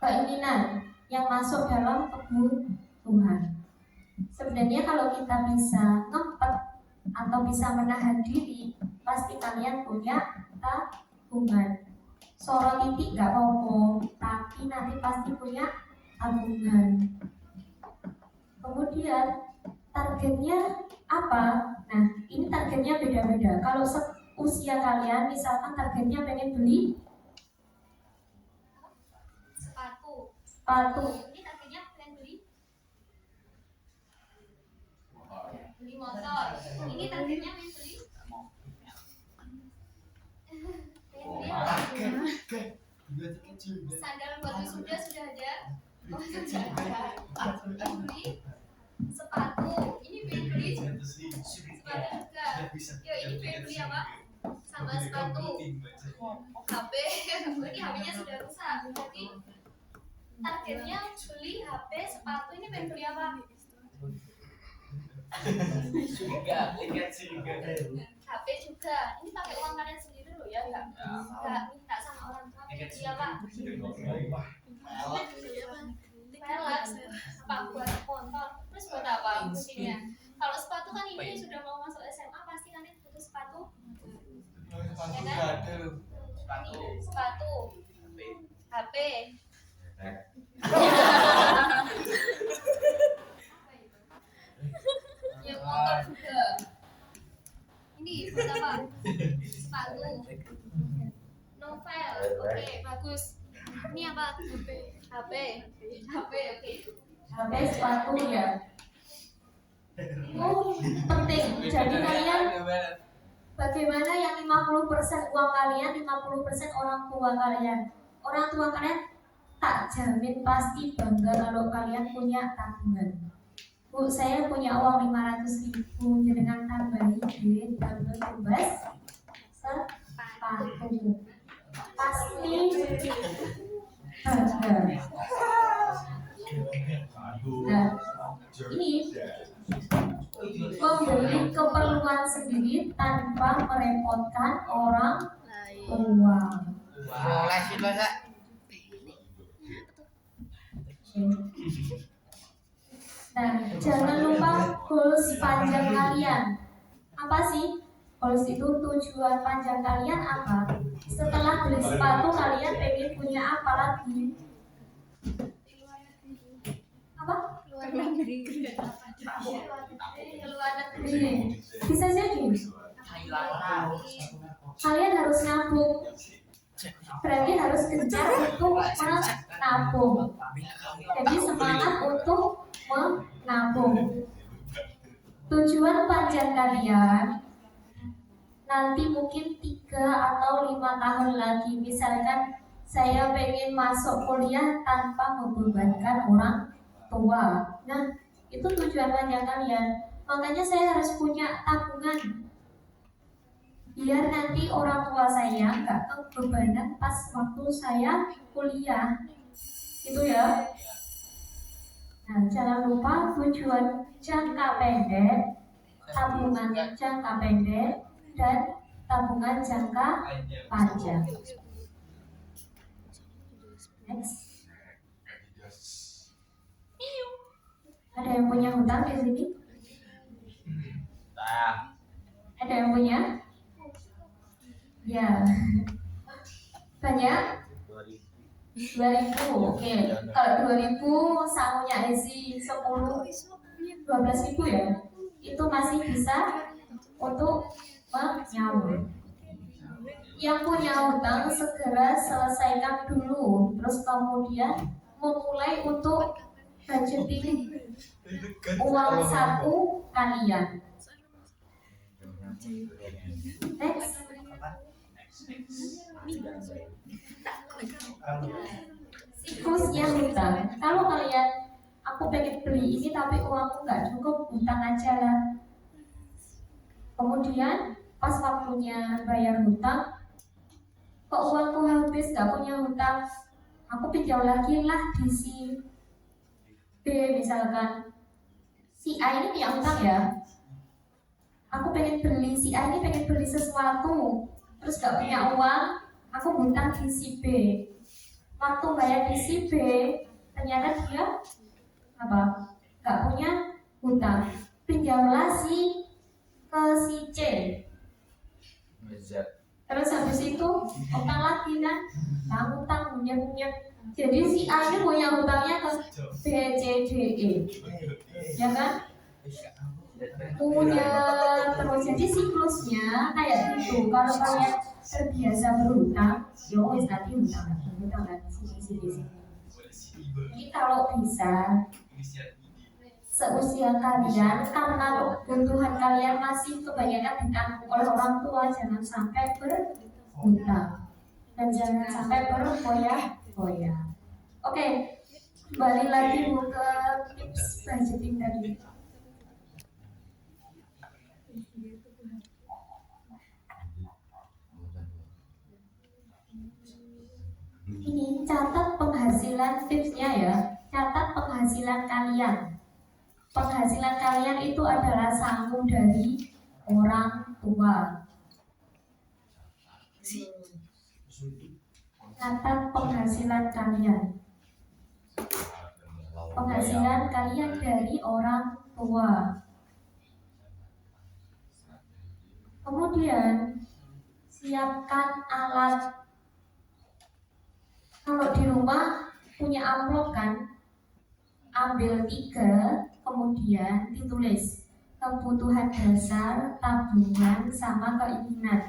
keinginan yang masuk dalam kebutuhan. Sebenarnya kalau kita bisa ngempet atau bisa menahan diri, pasti kalian punya tabungan. Sorot titik gak apa-apa, tapi nanti pasti punya tabungan. Kemudian targetnya apa? Nah, ini targetnya beda-beda. Kalau usia kalian misalkan targetnya pengen beli sepatu, Ini targetnya pengen beli motor. Ini targetnya pengen beli sandal buat wisuda sudah ada. Oh, sudah ada. Beli sepatu. Ini pengen beli sepatu juga. Yo, ini pengen beli apa? Sama sepatu. HP. Ini HP-nya sudah rusak. Jadi targetnya beli HP, sepatu. Ini pengen beli apa? HP juga. Ini pakai uang kalian sendiri loh ya, nggak minta sama orang tua. Beli apa? Velg, apa buat motor. Terus buat apa fungsinya? Kalau sepatu kan ini sudah mau masuk SMA, pasti kalian butuh sepatu. Ya kan? Ini sepatu, HP. Ya motor juga. Ini buat apa? Sepatu. Novel. Oke, bagus. Ini apa? HP. Oke. HP, sepatu ya. Penting. Jadi kalian bagaimana yang 50% uang kalian, 50% orang tua kalian. Orang tua kalian tak jamin pasti bangga kalau kalian punya tabungan. Bu, saya punya uang 500.000, jenengan tambahin duit tambah bebas sepatu. Pasti bangga. Nah, ini membeli keperluan sendiri tanpa merepotkan orang tua. Nah, jangan lupa goals panjang kalian. Apa sih? Goals itu tujuan panjang kalian apa? Setelah beli sepatu kalian pengen punya apa lagi? Apa? Luar negeri. Bisa jadi. Kalian harus nabung. Berarti harus kejar untuk menabung. Jadi semangat untuk menabung. Tujuan panjang kalian nanti mungkin 3 atau 5 tahun lagi. Misalkan saya pengen masuk kuliah tanpa membebankan orang tua. Nah, itu tujuan panjang kalian. Makanya saya harus punya tabungan. Biar nanti orang tua saya nggak kebebanan pas waktu saya kuliah. Itu ya. Nah, jangan lupa tujuan jangka pendek, tabungan jangka pendek, dan tabungan jangka panjang. Next. Ada yang punya hutang di sini? Ada yang punya? Ya. Banyak? 2.000, oke. Kalau 2.000 sangunya isi 10, 12.000 ya, itu masih bisa untuk menyaur. Yang punya hutang segera selesaikan dulu, terus kemudian memulai untuk budgeting uang saku kalian. Next. Siklusnya hutang. Kalau kalian, aku pengen beli ini tapi uangku nggak cukup, hutang aja lah. Kemudian pas waktunya bayar hutang, kok uangku habis, nggak punya hutang, aku pinjam lagi lah di si B misalkan. Si A ini punya hutang ya, aku pengen beli, si A ini pengen beli sesuatu, terus gak punya uang, aku hutang di si B. Waktu bayar di si B, ternyata dia apa? Gak punya hutang, pinjamlah ke si C. Terus habis itu hutang lagi kan, hutang punya. Jadi si A ini punya hutangnya ke B, C, D, E, ya kan? Punya terus, jadi siklusnya kayak gitu. Kalau kalian terbiasa berhutang, ya wes nanti hutang kan sini. Jadi kalau bisa seusia kalian, karena kebutuhan kalian masih kebanyakan ditanggung oleh orang tua, jangan sampai berhutang dan jangan sampai berfoya-foya. Oke, kembali lagi ke tips budgeting tadi. Ini catat penghasilan, tipsnya ya. Catat penghasilan kalian. Penghasilan kalian itu adalah sangu dari orang tua. Catat penghasilan kalian. Penghasilan kalian dari orang tua. Kemudian siapkan alat. Kalau di rumah punya amplop kan, ambil 3, kemudian ditulis kebutuhan dasar, tabungan, sama keinginan.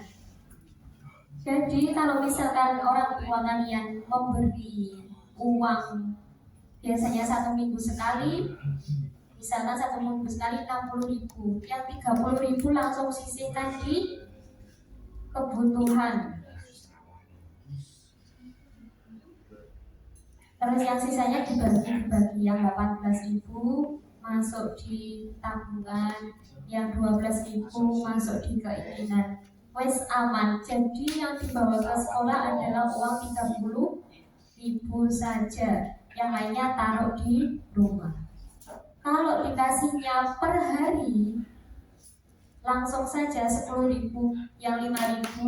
Jadi kalau misalkan orang tua kalian memberi uang biasanya 1 minggu sekali, misalkan 1 minggu sekali 60.000, yang 30.000 langsung sisihkan di kebutuhan. Terus yang sisanya dibagi yang 18.000 masuk di tabungan, yang 12.000 masuk di keinginan. Wes aman. Jadi yang dibawa ke sekolah adalah uang 30.000 saja, yang lainnya taruh di rumah. Kalau dikasihnya per hari, langsung saja 10.000, yang 5.000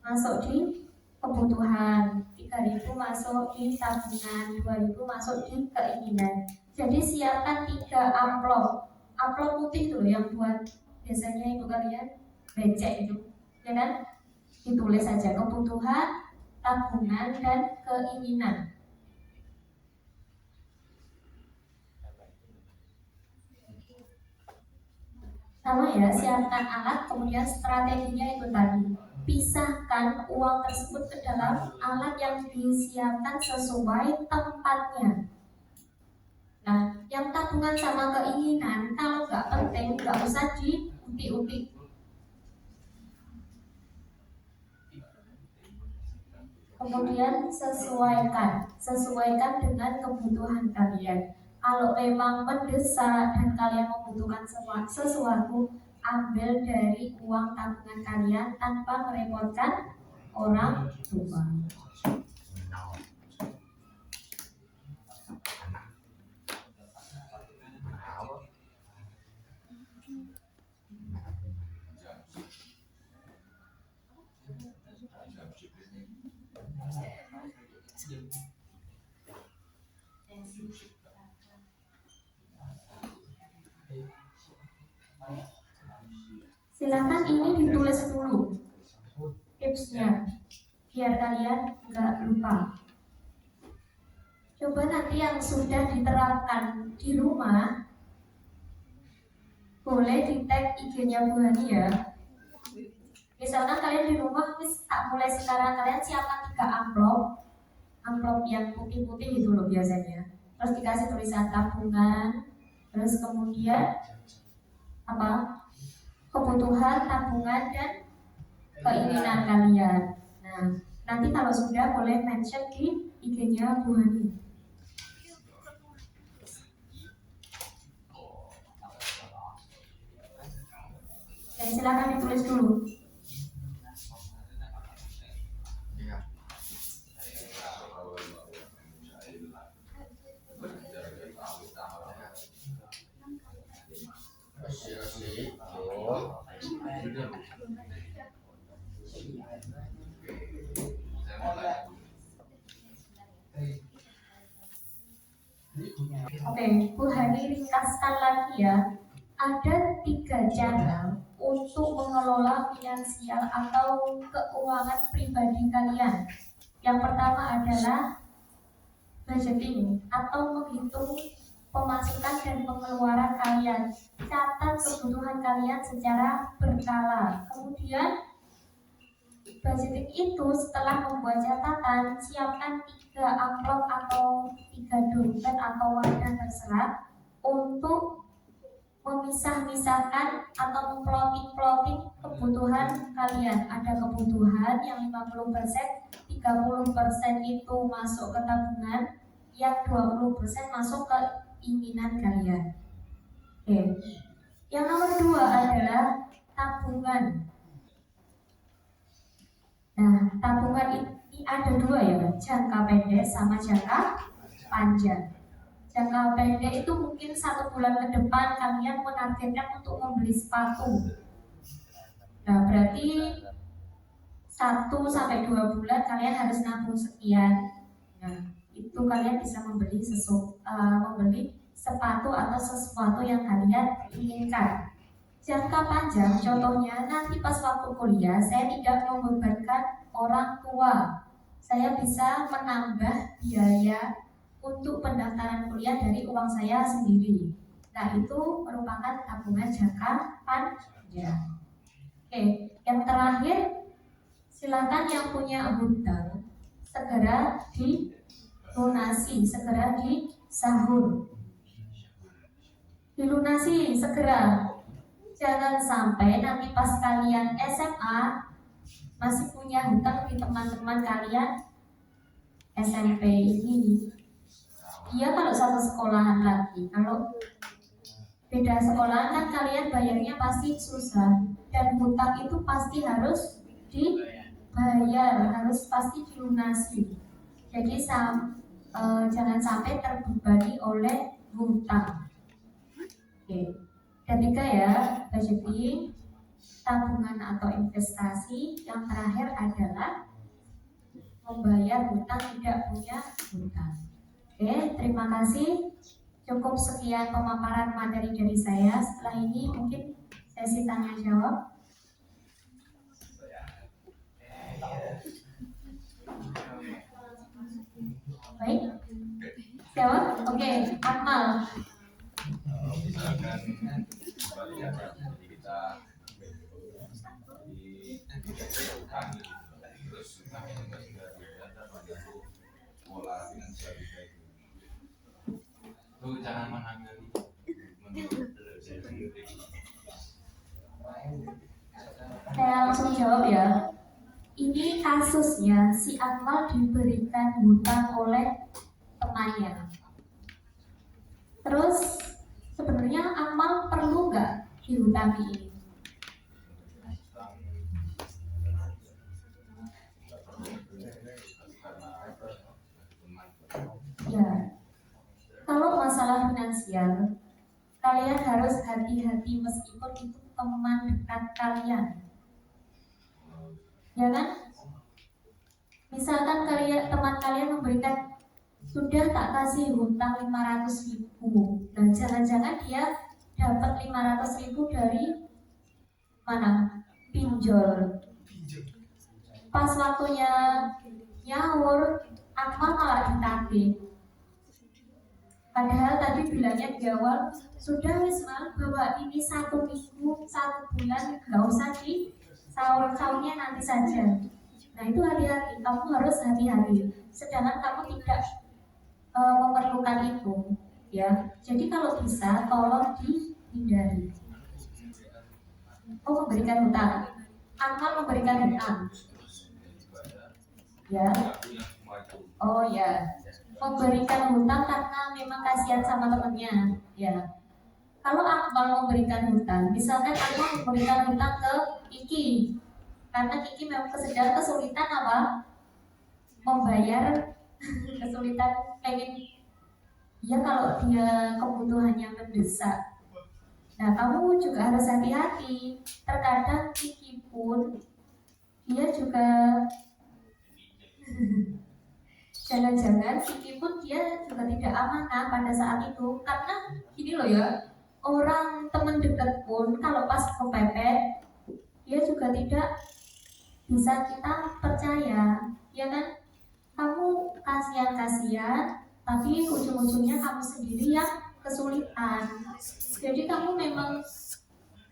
masuk di kebutuhan, 3.000 masuk di tabungan, 2.000 masuk di keinginan. Jadi siapkan 3 amplop. Amplop putih tuh yang buat biasanya ibu kalian becek itu, ya kan? Ditulis saja kebutuhan, tabungan, dan keinginan. Sama ya, siapkan alat, kemudian strateginya itu tadi. Pisahkan uang tersebut ke dalam alat yang disiapkan sesuai tempatnya. Nah, yang tabungan sama keinginan, kalau nggak penting, nggak usah diutik-utik. Kemudian sesuaikan dengan kebutuhan kalian. Kalau memang mendesak dan kalian membutuhkan sesuatu, ambil dari uang tabungan kalian tanpa merepotkan orang tua. Silakan ini ditulis dulu tipsnya. biar kalian nggak lupa. Coba nanti yang sudah diterapkan di rumah boleh di tag IG-nya Bu Hani ya. Misalkan kalian di rumah, tak mulai sekarang kalian siapkan 3 amplop yang putih-putih itu loh biasanya. Terus dikasih tulisan tabungan, terus kemudian apa? Kebutuhan, tabungan, dan keinginan kalian. Nah, nanti kalau sudah boleh mention di IG-nya Bu Hani. Jadi silakan ditulis dulu. Oke, Bu Hani ringkaskan lagi ya. Ada 3 cara untuk mengelola finansial atau keuangan pribadi kalian. Yang pertama adalah budgeting atau menghitung pemasukan dan pengeluaran kalian. Catat kebutuhan kalian secara berkala. Kemudian budgeting itu setelah membuat catatan, siapkan 3 amplop atau 3 dompet atau wadah terserah untuk memisah-misahkan atau memplotting kebutuhan kalian. Ada kebutuhan yang 50%, 30% itu masuk ke tabungan, yang 20% masuk ke keinginan kalian. Oke. Yang nomor 2 adalah tabungan. Nah, tabungan ini ada 2 ya, jangka pendek sama jangka panjang. Jangka pendek itu mungkin 1 bulan ke depan kalian menargetkan untuk membeli sepatu. Nah, berarti 1-2 bulan kalian harus nabung sekian. Nah, itu kalian bisa membeli sepatu atau sesuatu yang kalian inginkan. Jangka panjang, contohnya nanti pas waktu kuliah saya tidak membebankan orang tua. Saya bisa menambah biaya untuk pendaftaran kuliah dari uang saya sendiri. Nah, itu merupakan tabungan jangka panjang. Oke, yang terakhir, silakan yang punya hutang segera dilunasi, segera disahur. Dilunasi segera. Jangan sampai nanti pas kalian SMA masih punya hutang di teman-teman kalian SMP ini. Dia kalau satu sekolahan lagi, kalau beda sekolahan kan kalian bayarnya pasti susah, dan hutang itu pasti harus dibayar, harus pasti dilunasi. Jadi jangan sampai terbebani oleh hutang. Oke. Ketiga ya, budgeting, tabungan atau investasi. Yang terakhir adalah membayar hutang, tidak punya hutang. Oke, terima kasih. Cukup sekian pemaparan materi dari saya. Setelah ini mungkin sesi tanya jawab. Baik, jawab. Oke, Akmal. Misalkan kembali ya, jadi kita terus kami juga sudah belajar pada pola finansial kita itu jangan menanggapi Saya langsung jawab ya. Ini kasusnya si Akmal diberikan hutang oleh temannya. Terus sebenarnya Akmal perlu nggak dihutangi ini? Ya, kalau masalah finansial, kalian harus hati-hati meskipun itu teman dekat kalian. Ya kan? Misalkan teman kalian memberikan, sudah tak kasih hutang 500.000. Dan jangan-jangan dia dapat 500.000 dari mana? Pinjol. Pas waktunya nyaur, Akmal malah ditagih. Padahal tadi bilangnya di awal, sudah Wismal bawa ini 1 minggu, 1 bulan, gak usah di sahur-sahurnya nanti saja. Nah itu hati-hati, kamu harus hati-hati. Sedangkan kamu tidak memerlukan itu, ya. Jadi kalau bisa, tolong dihindari. Oh, memberikan hutang. Akmal memberikan hutang. Ya. Oh ya. Memberikan hutang karena memang kasihan sama temannya, ya. Kalau Akmal memberikan hutang, misalkan Akmal memberikan hutang ke Kiki, karena Kiki memang sedang kesulitan apa? Membayar, kesulitan pengen, ya kalau dia kebutuhannya mendesak. Nah, kamu juga harus hati-hati. Terkadang Kiki pun dia juga jangan-jangan Kiki pun dia juga tidak amanah pada saat itu. Karena gini loh ya, orang teman dekat pun kalau pas kepepet, dia juga tidak bisa kita percaya, ya kan? Kamu kasihan-kasihan, tapi ujung-ujungnya kamu sendiri yang kesulitan. Jadi kamu memang,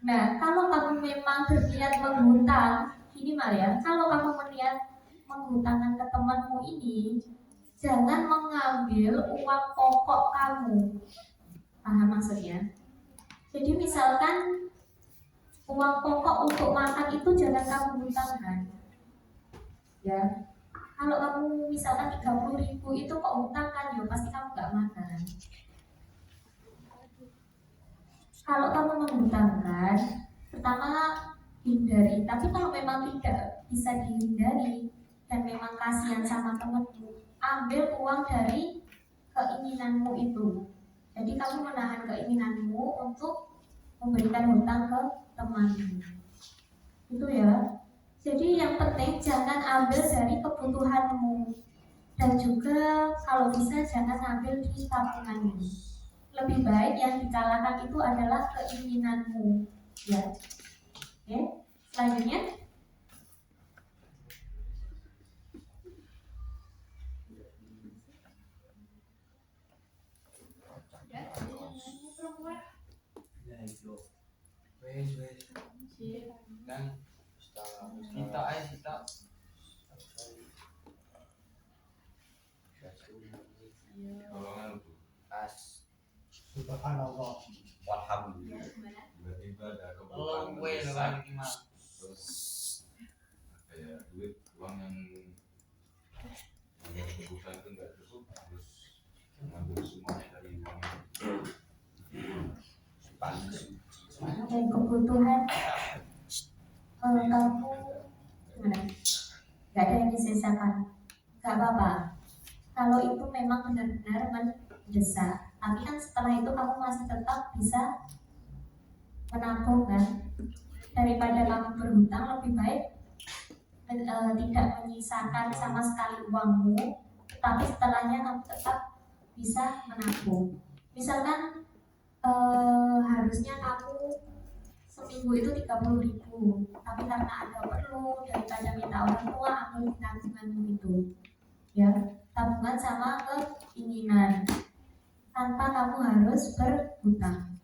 nah kalau kamu memang berniat menghutang, ini mal ya, kalau kamu berniat menghutangkan ke temanmu ini, jangan mengambil uang pokok kamu. Paham maksudnya? Jadi misalkan uang pokok untuk makan itu jangan kamu hutangkan. Ya. Kalau kamu misalkan 30.000 itu kok hutangkan, ya pasti kamu gak makan. Kalau kamu menghutangkan, pertama hindari. Tapi kalau memang tidak bisa dihindari dan memang kasihan sama temanmu, ambil uang dari keinginanmu itu. Jadi kamu menahan keinginanmu untuk memberikan hutang ke temanmu. Itu ya. Jadi yang penting jangan ambil dari kebutuhanmu. Dan juga kalau bisa jangan ambil di tabunganmu. Lebih baik yang dikalahkan itu adalah keinginanmu. Ya. Oke. Selanjutnya. Kan kita Golongan itu. Subhanallah. Alhamdulillah. Tiba-tiba ada kebutuhan oh gue mendesak. lagi mah Terus kayak duit uang yang kebutuhan itu nggak cukup, harus mengambil semuanya dari uang Dan kebutuhan kamu gimana? Gak ada yang disisakan. Gak apa-apa. Kalau itu memang benar-benar mendesak, tapi kan setelah itu kamu masih tetap bisa menabung kan. Daripada kamu berhutang, lebih baik tidak menyisakan sama sekali uangmu, tapi setelahnya kamu tetap bisa menabung. Misalkan harusnya kamu seminggu itu 30.000, tapi karena ada perlu, daripada minta orang tua, ambil tabunganmu itu, ya, tabungan sama keinginan, tanpa kamu harus berhutang.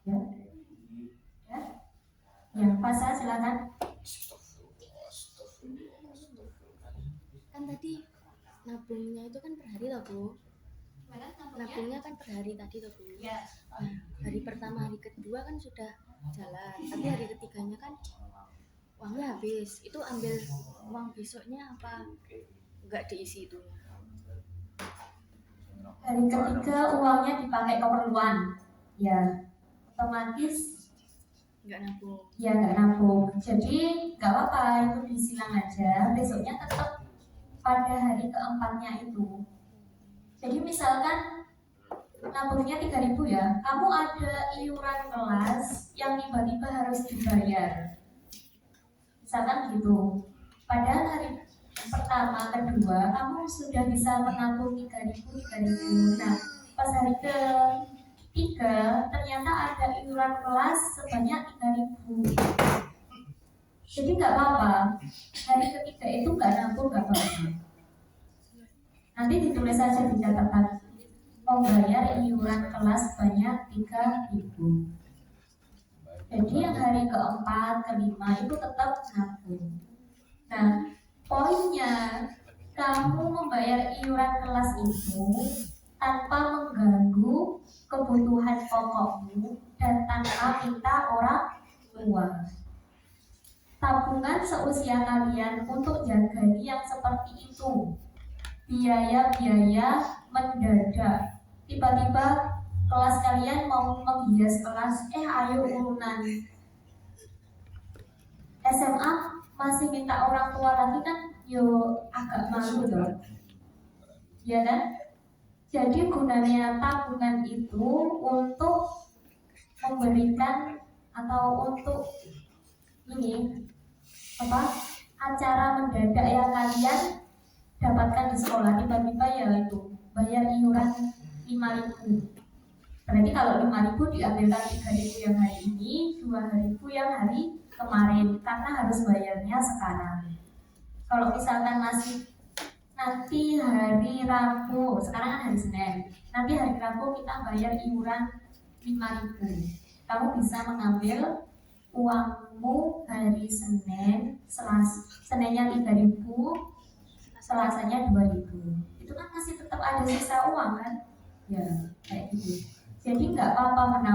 Ya, ya, ya, Fasa silakan. Kan tadi nabungnya itu kan per hari loh Bu. Nabungnya kan per hari tadi loh Bu. Ya. Nah, hari pertama, hari kedua kan sudah jalan, tapi hari ketiganya kan uangnya habis. Itu ambil uang besoknya apa enggak diisi itu? Hari ketiga uangnya dipakai keperluan, ya, otomatis Enggak nabung. ya nggak nabung. Jadi nggak apa-apa, itu disilang aja. Besoknya tetap pada hari keempatnya itu. Jadi misalkan nabungnya 3.000 ya, kamu ada iuran kelas yang tiba-tiba harus dibayar. Misalkan gitu. Padahal hari pertama, kedua, kamu sudah bisa menabung 3.000. Nah, pas hari ketiga ternyata ada iuran kelas sebanyak 3.000. Jadi nggak apa-apa. Hari ketiga itu nggak nabung, nggak apa-apa. Nanti ditulis saja di catatan, membayar iuran kelas banyak 3.000. Jadi yang hari keempat, kelima itu tetap nabung. Nah, poinnya kamu membayar iuran kelas itu tanpa mengganggu kebutuhan pokokmu dan tanpa minta orang tua. Tabungan seusia kalian untuk jaga yang seperti itu. Biaya-biaya mendadak. Tiba-tiba kelas kalian mau menghias kelas, ayo urunan SMA masih minta orang tua lagi kan, yo agak malu loh, ya kan? Jadi gunanya tabungan itu untuk memberikan atau untuk ini acara mendadak yang kalian dapatkan di sekolah. Tiba-tiba ya itu bayar iuran 5.000. Berarti kalau 5.000 diambilkan 3.000 yang hari ini, 2.000 yang hari kemarin, karena harus bayarnya sekarang. Kalau misalkan masih nanti hari Rabu, sekarang kan hari Senin, nanti hari Rabu kita bayar iuran 5.000. Kamu bisa mengambil uangmu hari Senin, Seninnya 3.000, Selasanya 2.000. Itu kan masih tetap ada sisa uang kan? Ya, kayak gitu. Jadi nggak apa-apa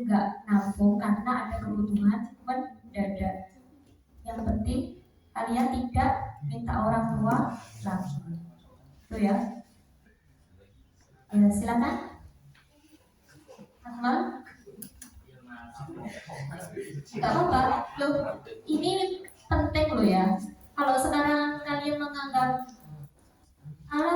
nggak nabung karena ada kebutuhan mendadak. Yang penting kalian tidak minta orang tua lagi. Itu ya. Ya silakan. Akmal. Nggak apa-apa. Loh, ini penting loh ya. Kalau sekarang kalian menganggap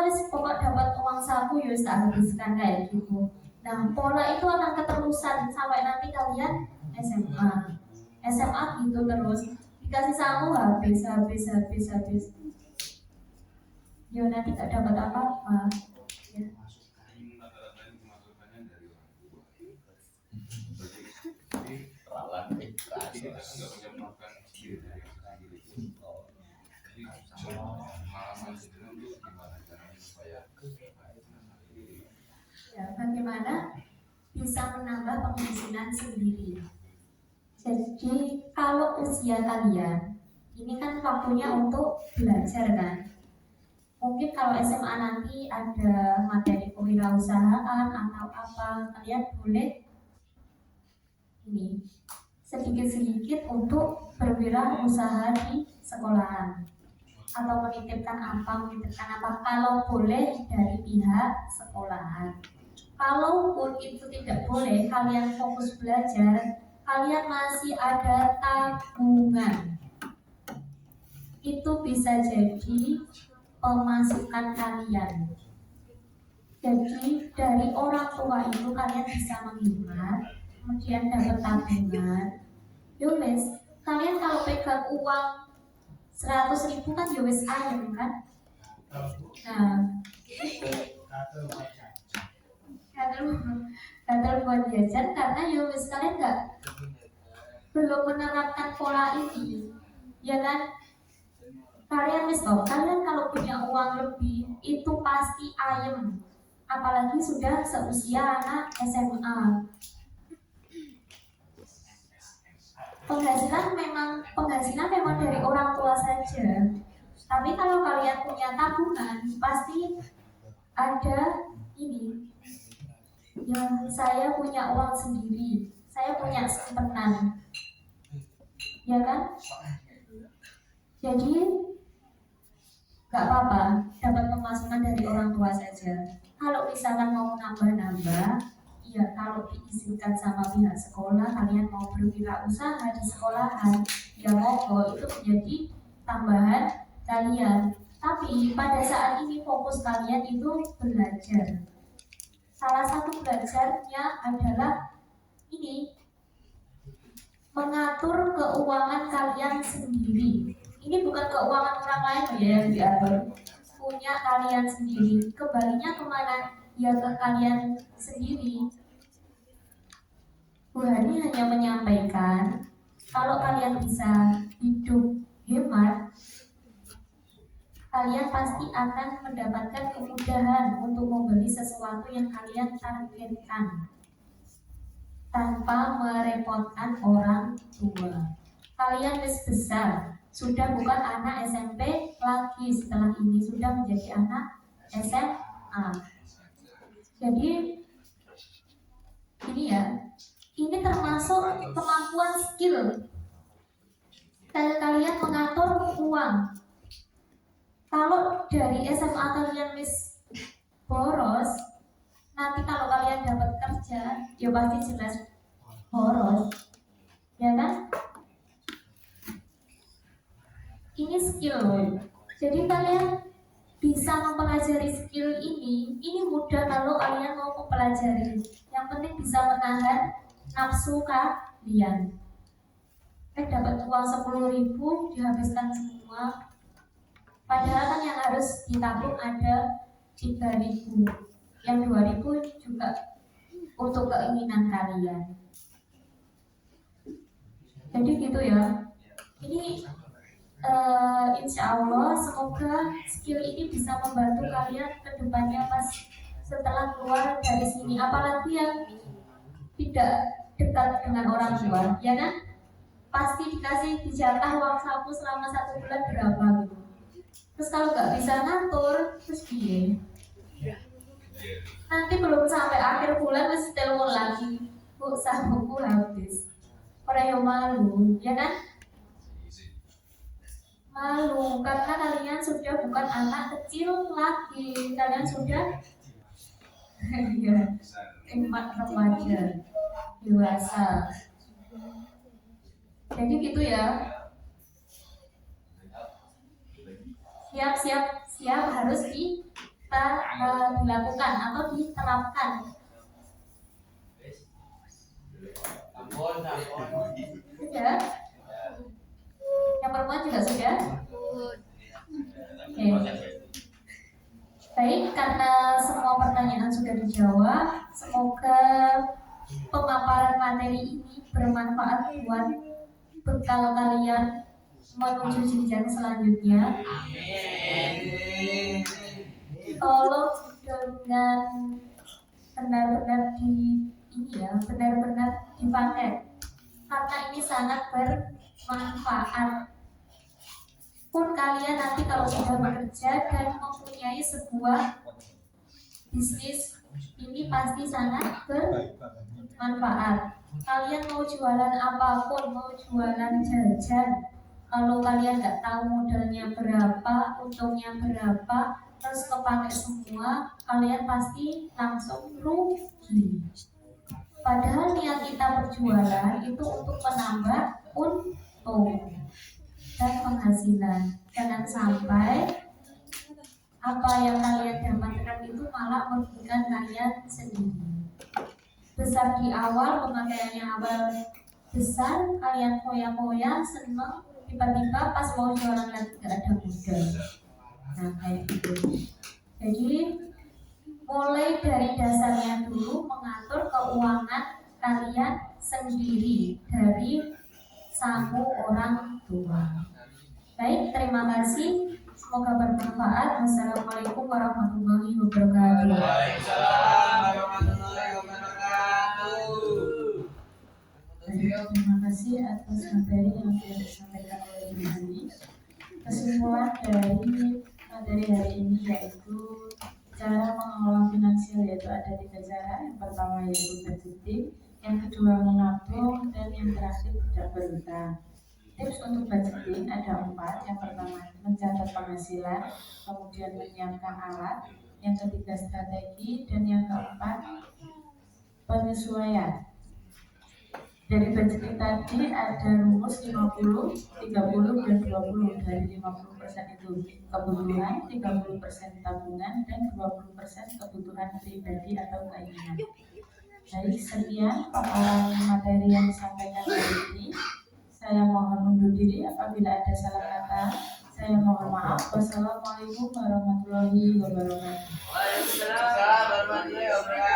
wis pokok dapat uang saku ya tak habiskan kayak gitu. Nah, pola itu akan keterusan sampai nanti kalian SMA gitu terus dikasih saku habis. Ya nanti gak dapat apa-apa. Ya. Ya, bagaimana bisa menambah penghasilan sendiri. Jadi kalau usia kalian ini kan waktunya untuk belajar kan. Mungkin kalau SMA nanti ada materi kewirausahaan atau apa, kalian boleh ini sedikit-sedikit untuk berwirausaha di sekolahan atau menitipkan apa kalau boleh dari pihak sekolahan. Kalaupun itu tidak boleh, kalian fokus belajar, kalian masih ada tabungan. Itu bisa jadi pemasukan kalian. Jadi dari orang tua itu kalian bisa menghemat, kemudian dapat tabungan. Yowes, kalian kalau pegang uang 100.000 kan yowes ayam kan? Nah, gagal buat jajan karena yowes kalian belum menerapkan pola ini, ya kan? Kalian kalau punya uang lebih itu pasti ayam, apalagi sudah seusia anak SMA. Penghasilan memang dari orang tua saja. Tapi kalau kalian punya tabungan, pasti ada ini. Ya, saya punya uang sendiri, saya punya simpanan, ya kan? Jadi nggak apa-apa dapat pemasukan dari orang tua saja. Kalau misalkan mau nambah-nambah, ya kalau diizinkan sama pihak sekolah, kalian mau berwirausaha di sekolahan, ya monggo, itu menjadi tambahan kalian. Tapi pada saat ini fokus kalian itu belajar. Salah satu belajarnya adalah ini, mengatur keuangan kalian sendiri. Ini bukan keuangan orang lain ya yang diatur, punya kalian sendiri. Kembalinya kemana? Ya ke kalian sendiri. Bu Hani hanya menyampaikan Kalau kalian bisa hidup hemat, kalian pasti akan mendapatkan kemudahan untuk membeli sesuatu yang kalian targetkan tanpa merepotkan orang tua. Kalian besar, sudah bukan anak SMP lagi, setelah ini sudah menjadi anak SMA. Jadi ini ya, ini termasuk kemampuan skill kalian mengatur uang. Kalau dari SMA kalian boros, nanti kalau kalian dapat kerja, ya pasti jelas boros, ya kan? Ini skill, jadi kalian bisa mempelajari skill ini mudah kalau kalian mau mempelajari. Yang penting bisa menahan nafsu kalian. Dapat uang 10.000 dihabiskan semua, padahal kan yang harus ditabung ada 3.000, yang 2.000 juga untuk keinginan kalian. Jadi gitu ya. Ini insya Allah semoga skill ini bisa membantu kalian ke depannya pas setelah keluar dari sini, apalagi yang tidak dekat dengan orang tua, ya kan? Pasti dikasih dijatah uang saku selama 1 bulan berapa gitu. Terus kalau nggak bisa ngatur, terus piye? Nanti belum sampai akhir bulan terus telepon lagi, bu sakuku habis. Orang yang malu, ya kan? Malu karena kalian sudah bukan anak kecil lagi, kalian sudah remaja dewasa. Jadi gitu ya. Siap harus dilakukan atau diterapkan. Sudah? Yang perempuan juga sudah? Oke. Baik, karena semua pertanyaan sudah dijawab, semoga pemaparan materi ini bermanfaat buat bekal kalian menuju jenjang selanjutnya. Tolong dengan benar-benar benar-benar dipakai, karena ini sangat bermanfaat. Pun kalian nanti kalau sudah bekerja dan mempunyai sebuah bisnis, ini pasti sangat bermanfaat. Kalian mau jualan apapun, mau jualan jajan, kalau kalian nggak tahu modalnya berapa, untungnya berapa, terus kepake semua, kalian pasti langsung rugi. Padahal niat kita berjualan itu untuk menambah untung dan penghasilan. Jangan sampai apa yang kalian dapatkan itu malah merugikan kalian sendiri. Besar di awal, pemakaiannya awal besar, kalian foya-foya, seneng, tiba-tiba pas mau jualan lagi gak ada modal. Nah kayak gitu. Jadi mulai dari dasarnya dulu, mengatur keuangan kalian sendiri dari saku orang tua. Baik, terima kasih. Semoga bermanfaat. Wassalamualaikum warahmatullahi wabarakatuh. Waalaikumsalam warahmatullahi wabarakatuh. Terima kasih atas materi yang sudah disampaikan oleh Ibu Hani. Kesimpulan dari materi hari ini yaitu cara mengelola finansial, yaitu ada 3 cara. Yang pertama yaitu budgeting, yang kedua menabung, dan yang terakhir tidak berhutang. Tips untuk budgeting ada 4. Yang pertama mencatat penghasilan, kemudian menyiapkan alat, yang ketiga strategi, dan yang keempat penyesuaian. Dari budgeting tadi ada rumus 50, 30, dan 20. Dari 50% itu kebutuhan, 30% tabungan, dan 20% kebutuhan pribadi atau keinginan. Baik, sekian paparan materi yang disampaikan hari ini. Saya mohon undur diri apabila ada salah kata. Saya mohon maaf. Wassalamualaikum warahmatullahi wabarakatuh. Waalaikumsalam warahmatullahi wabarakatuh.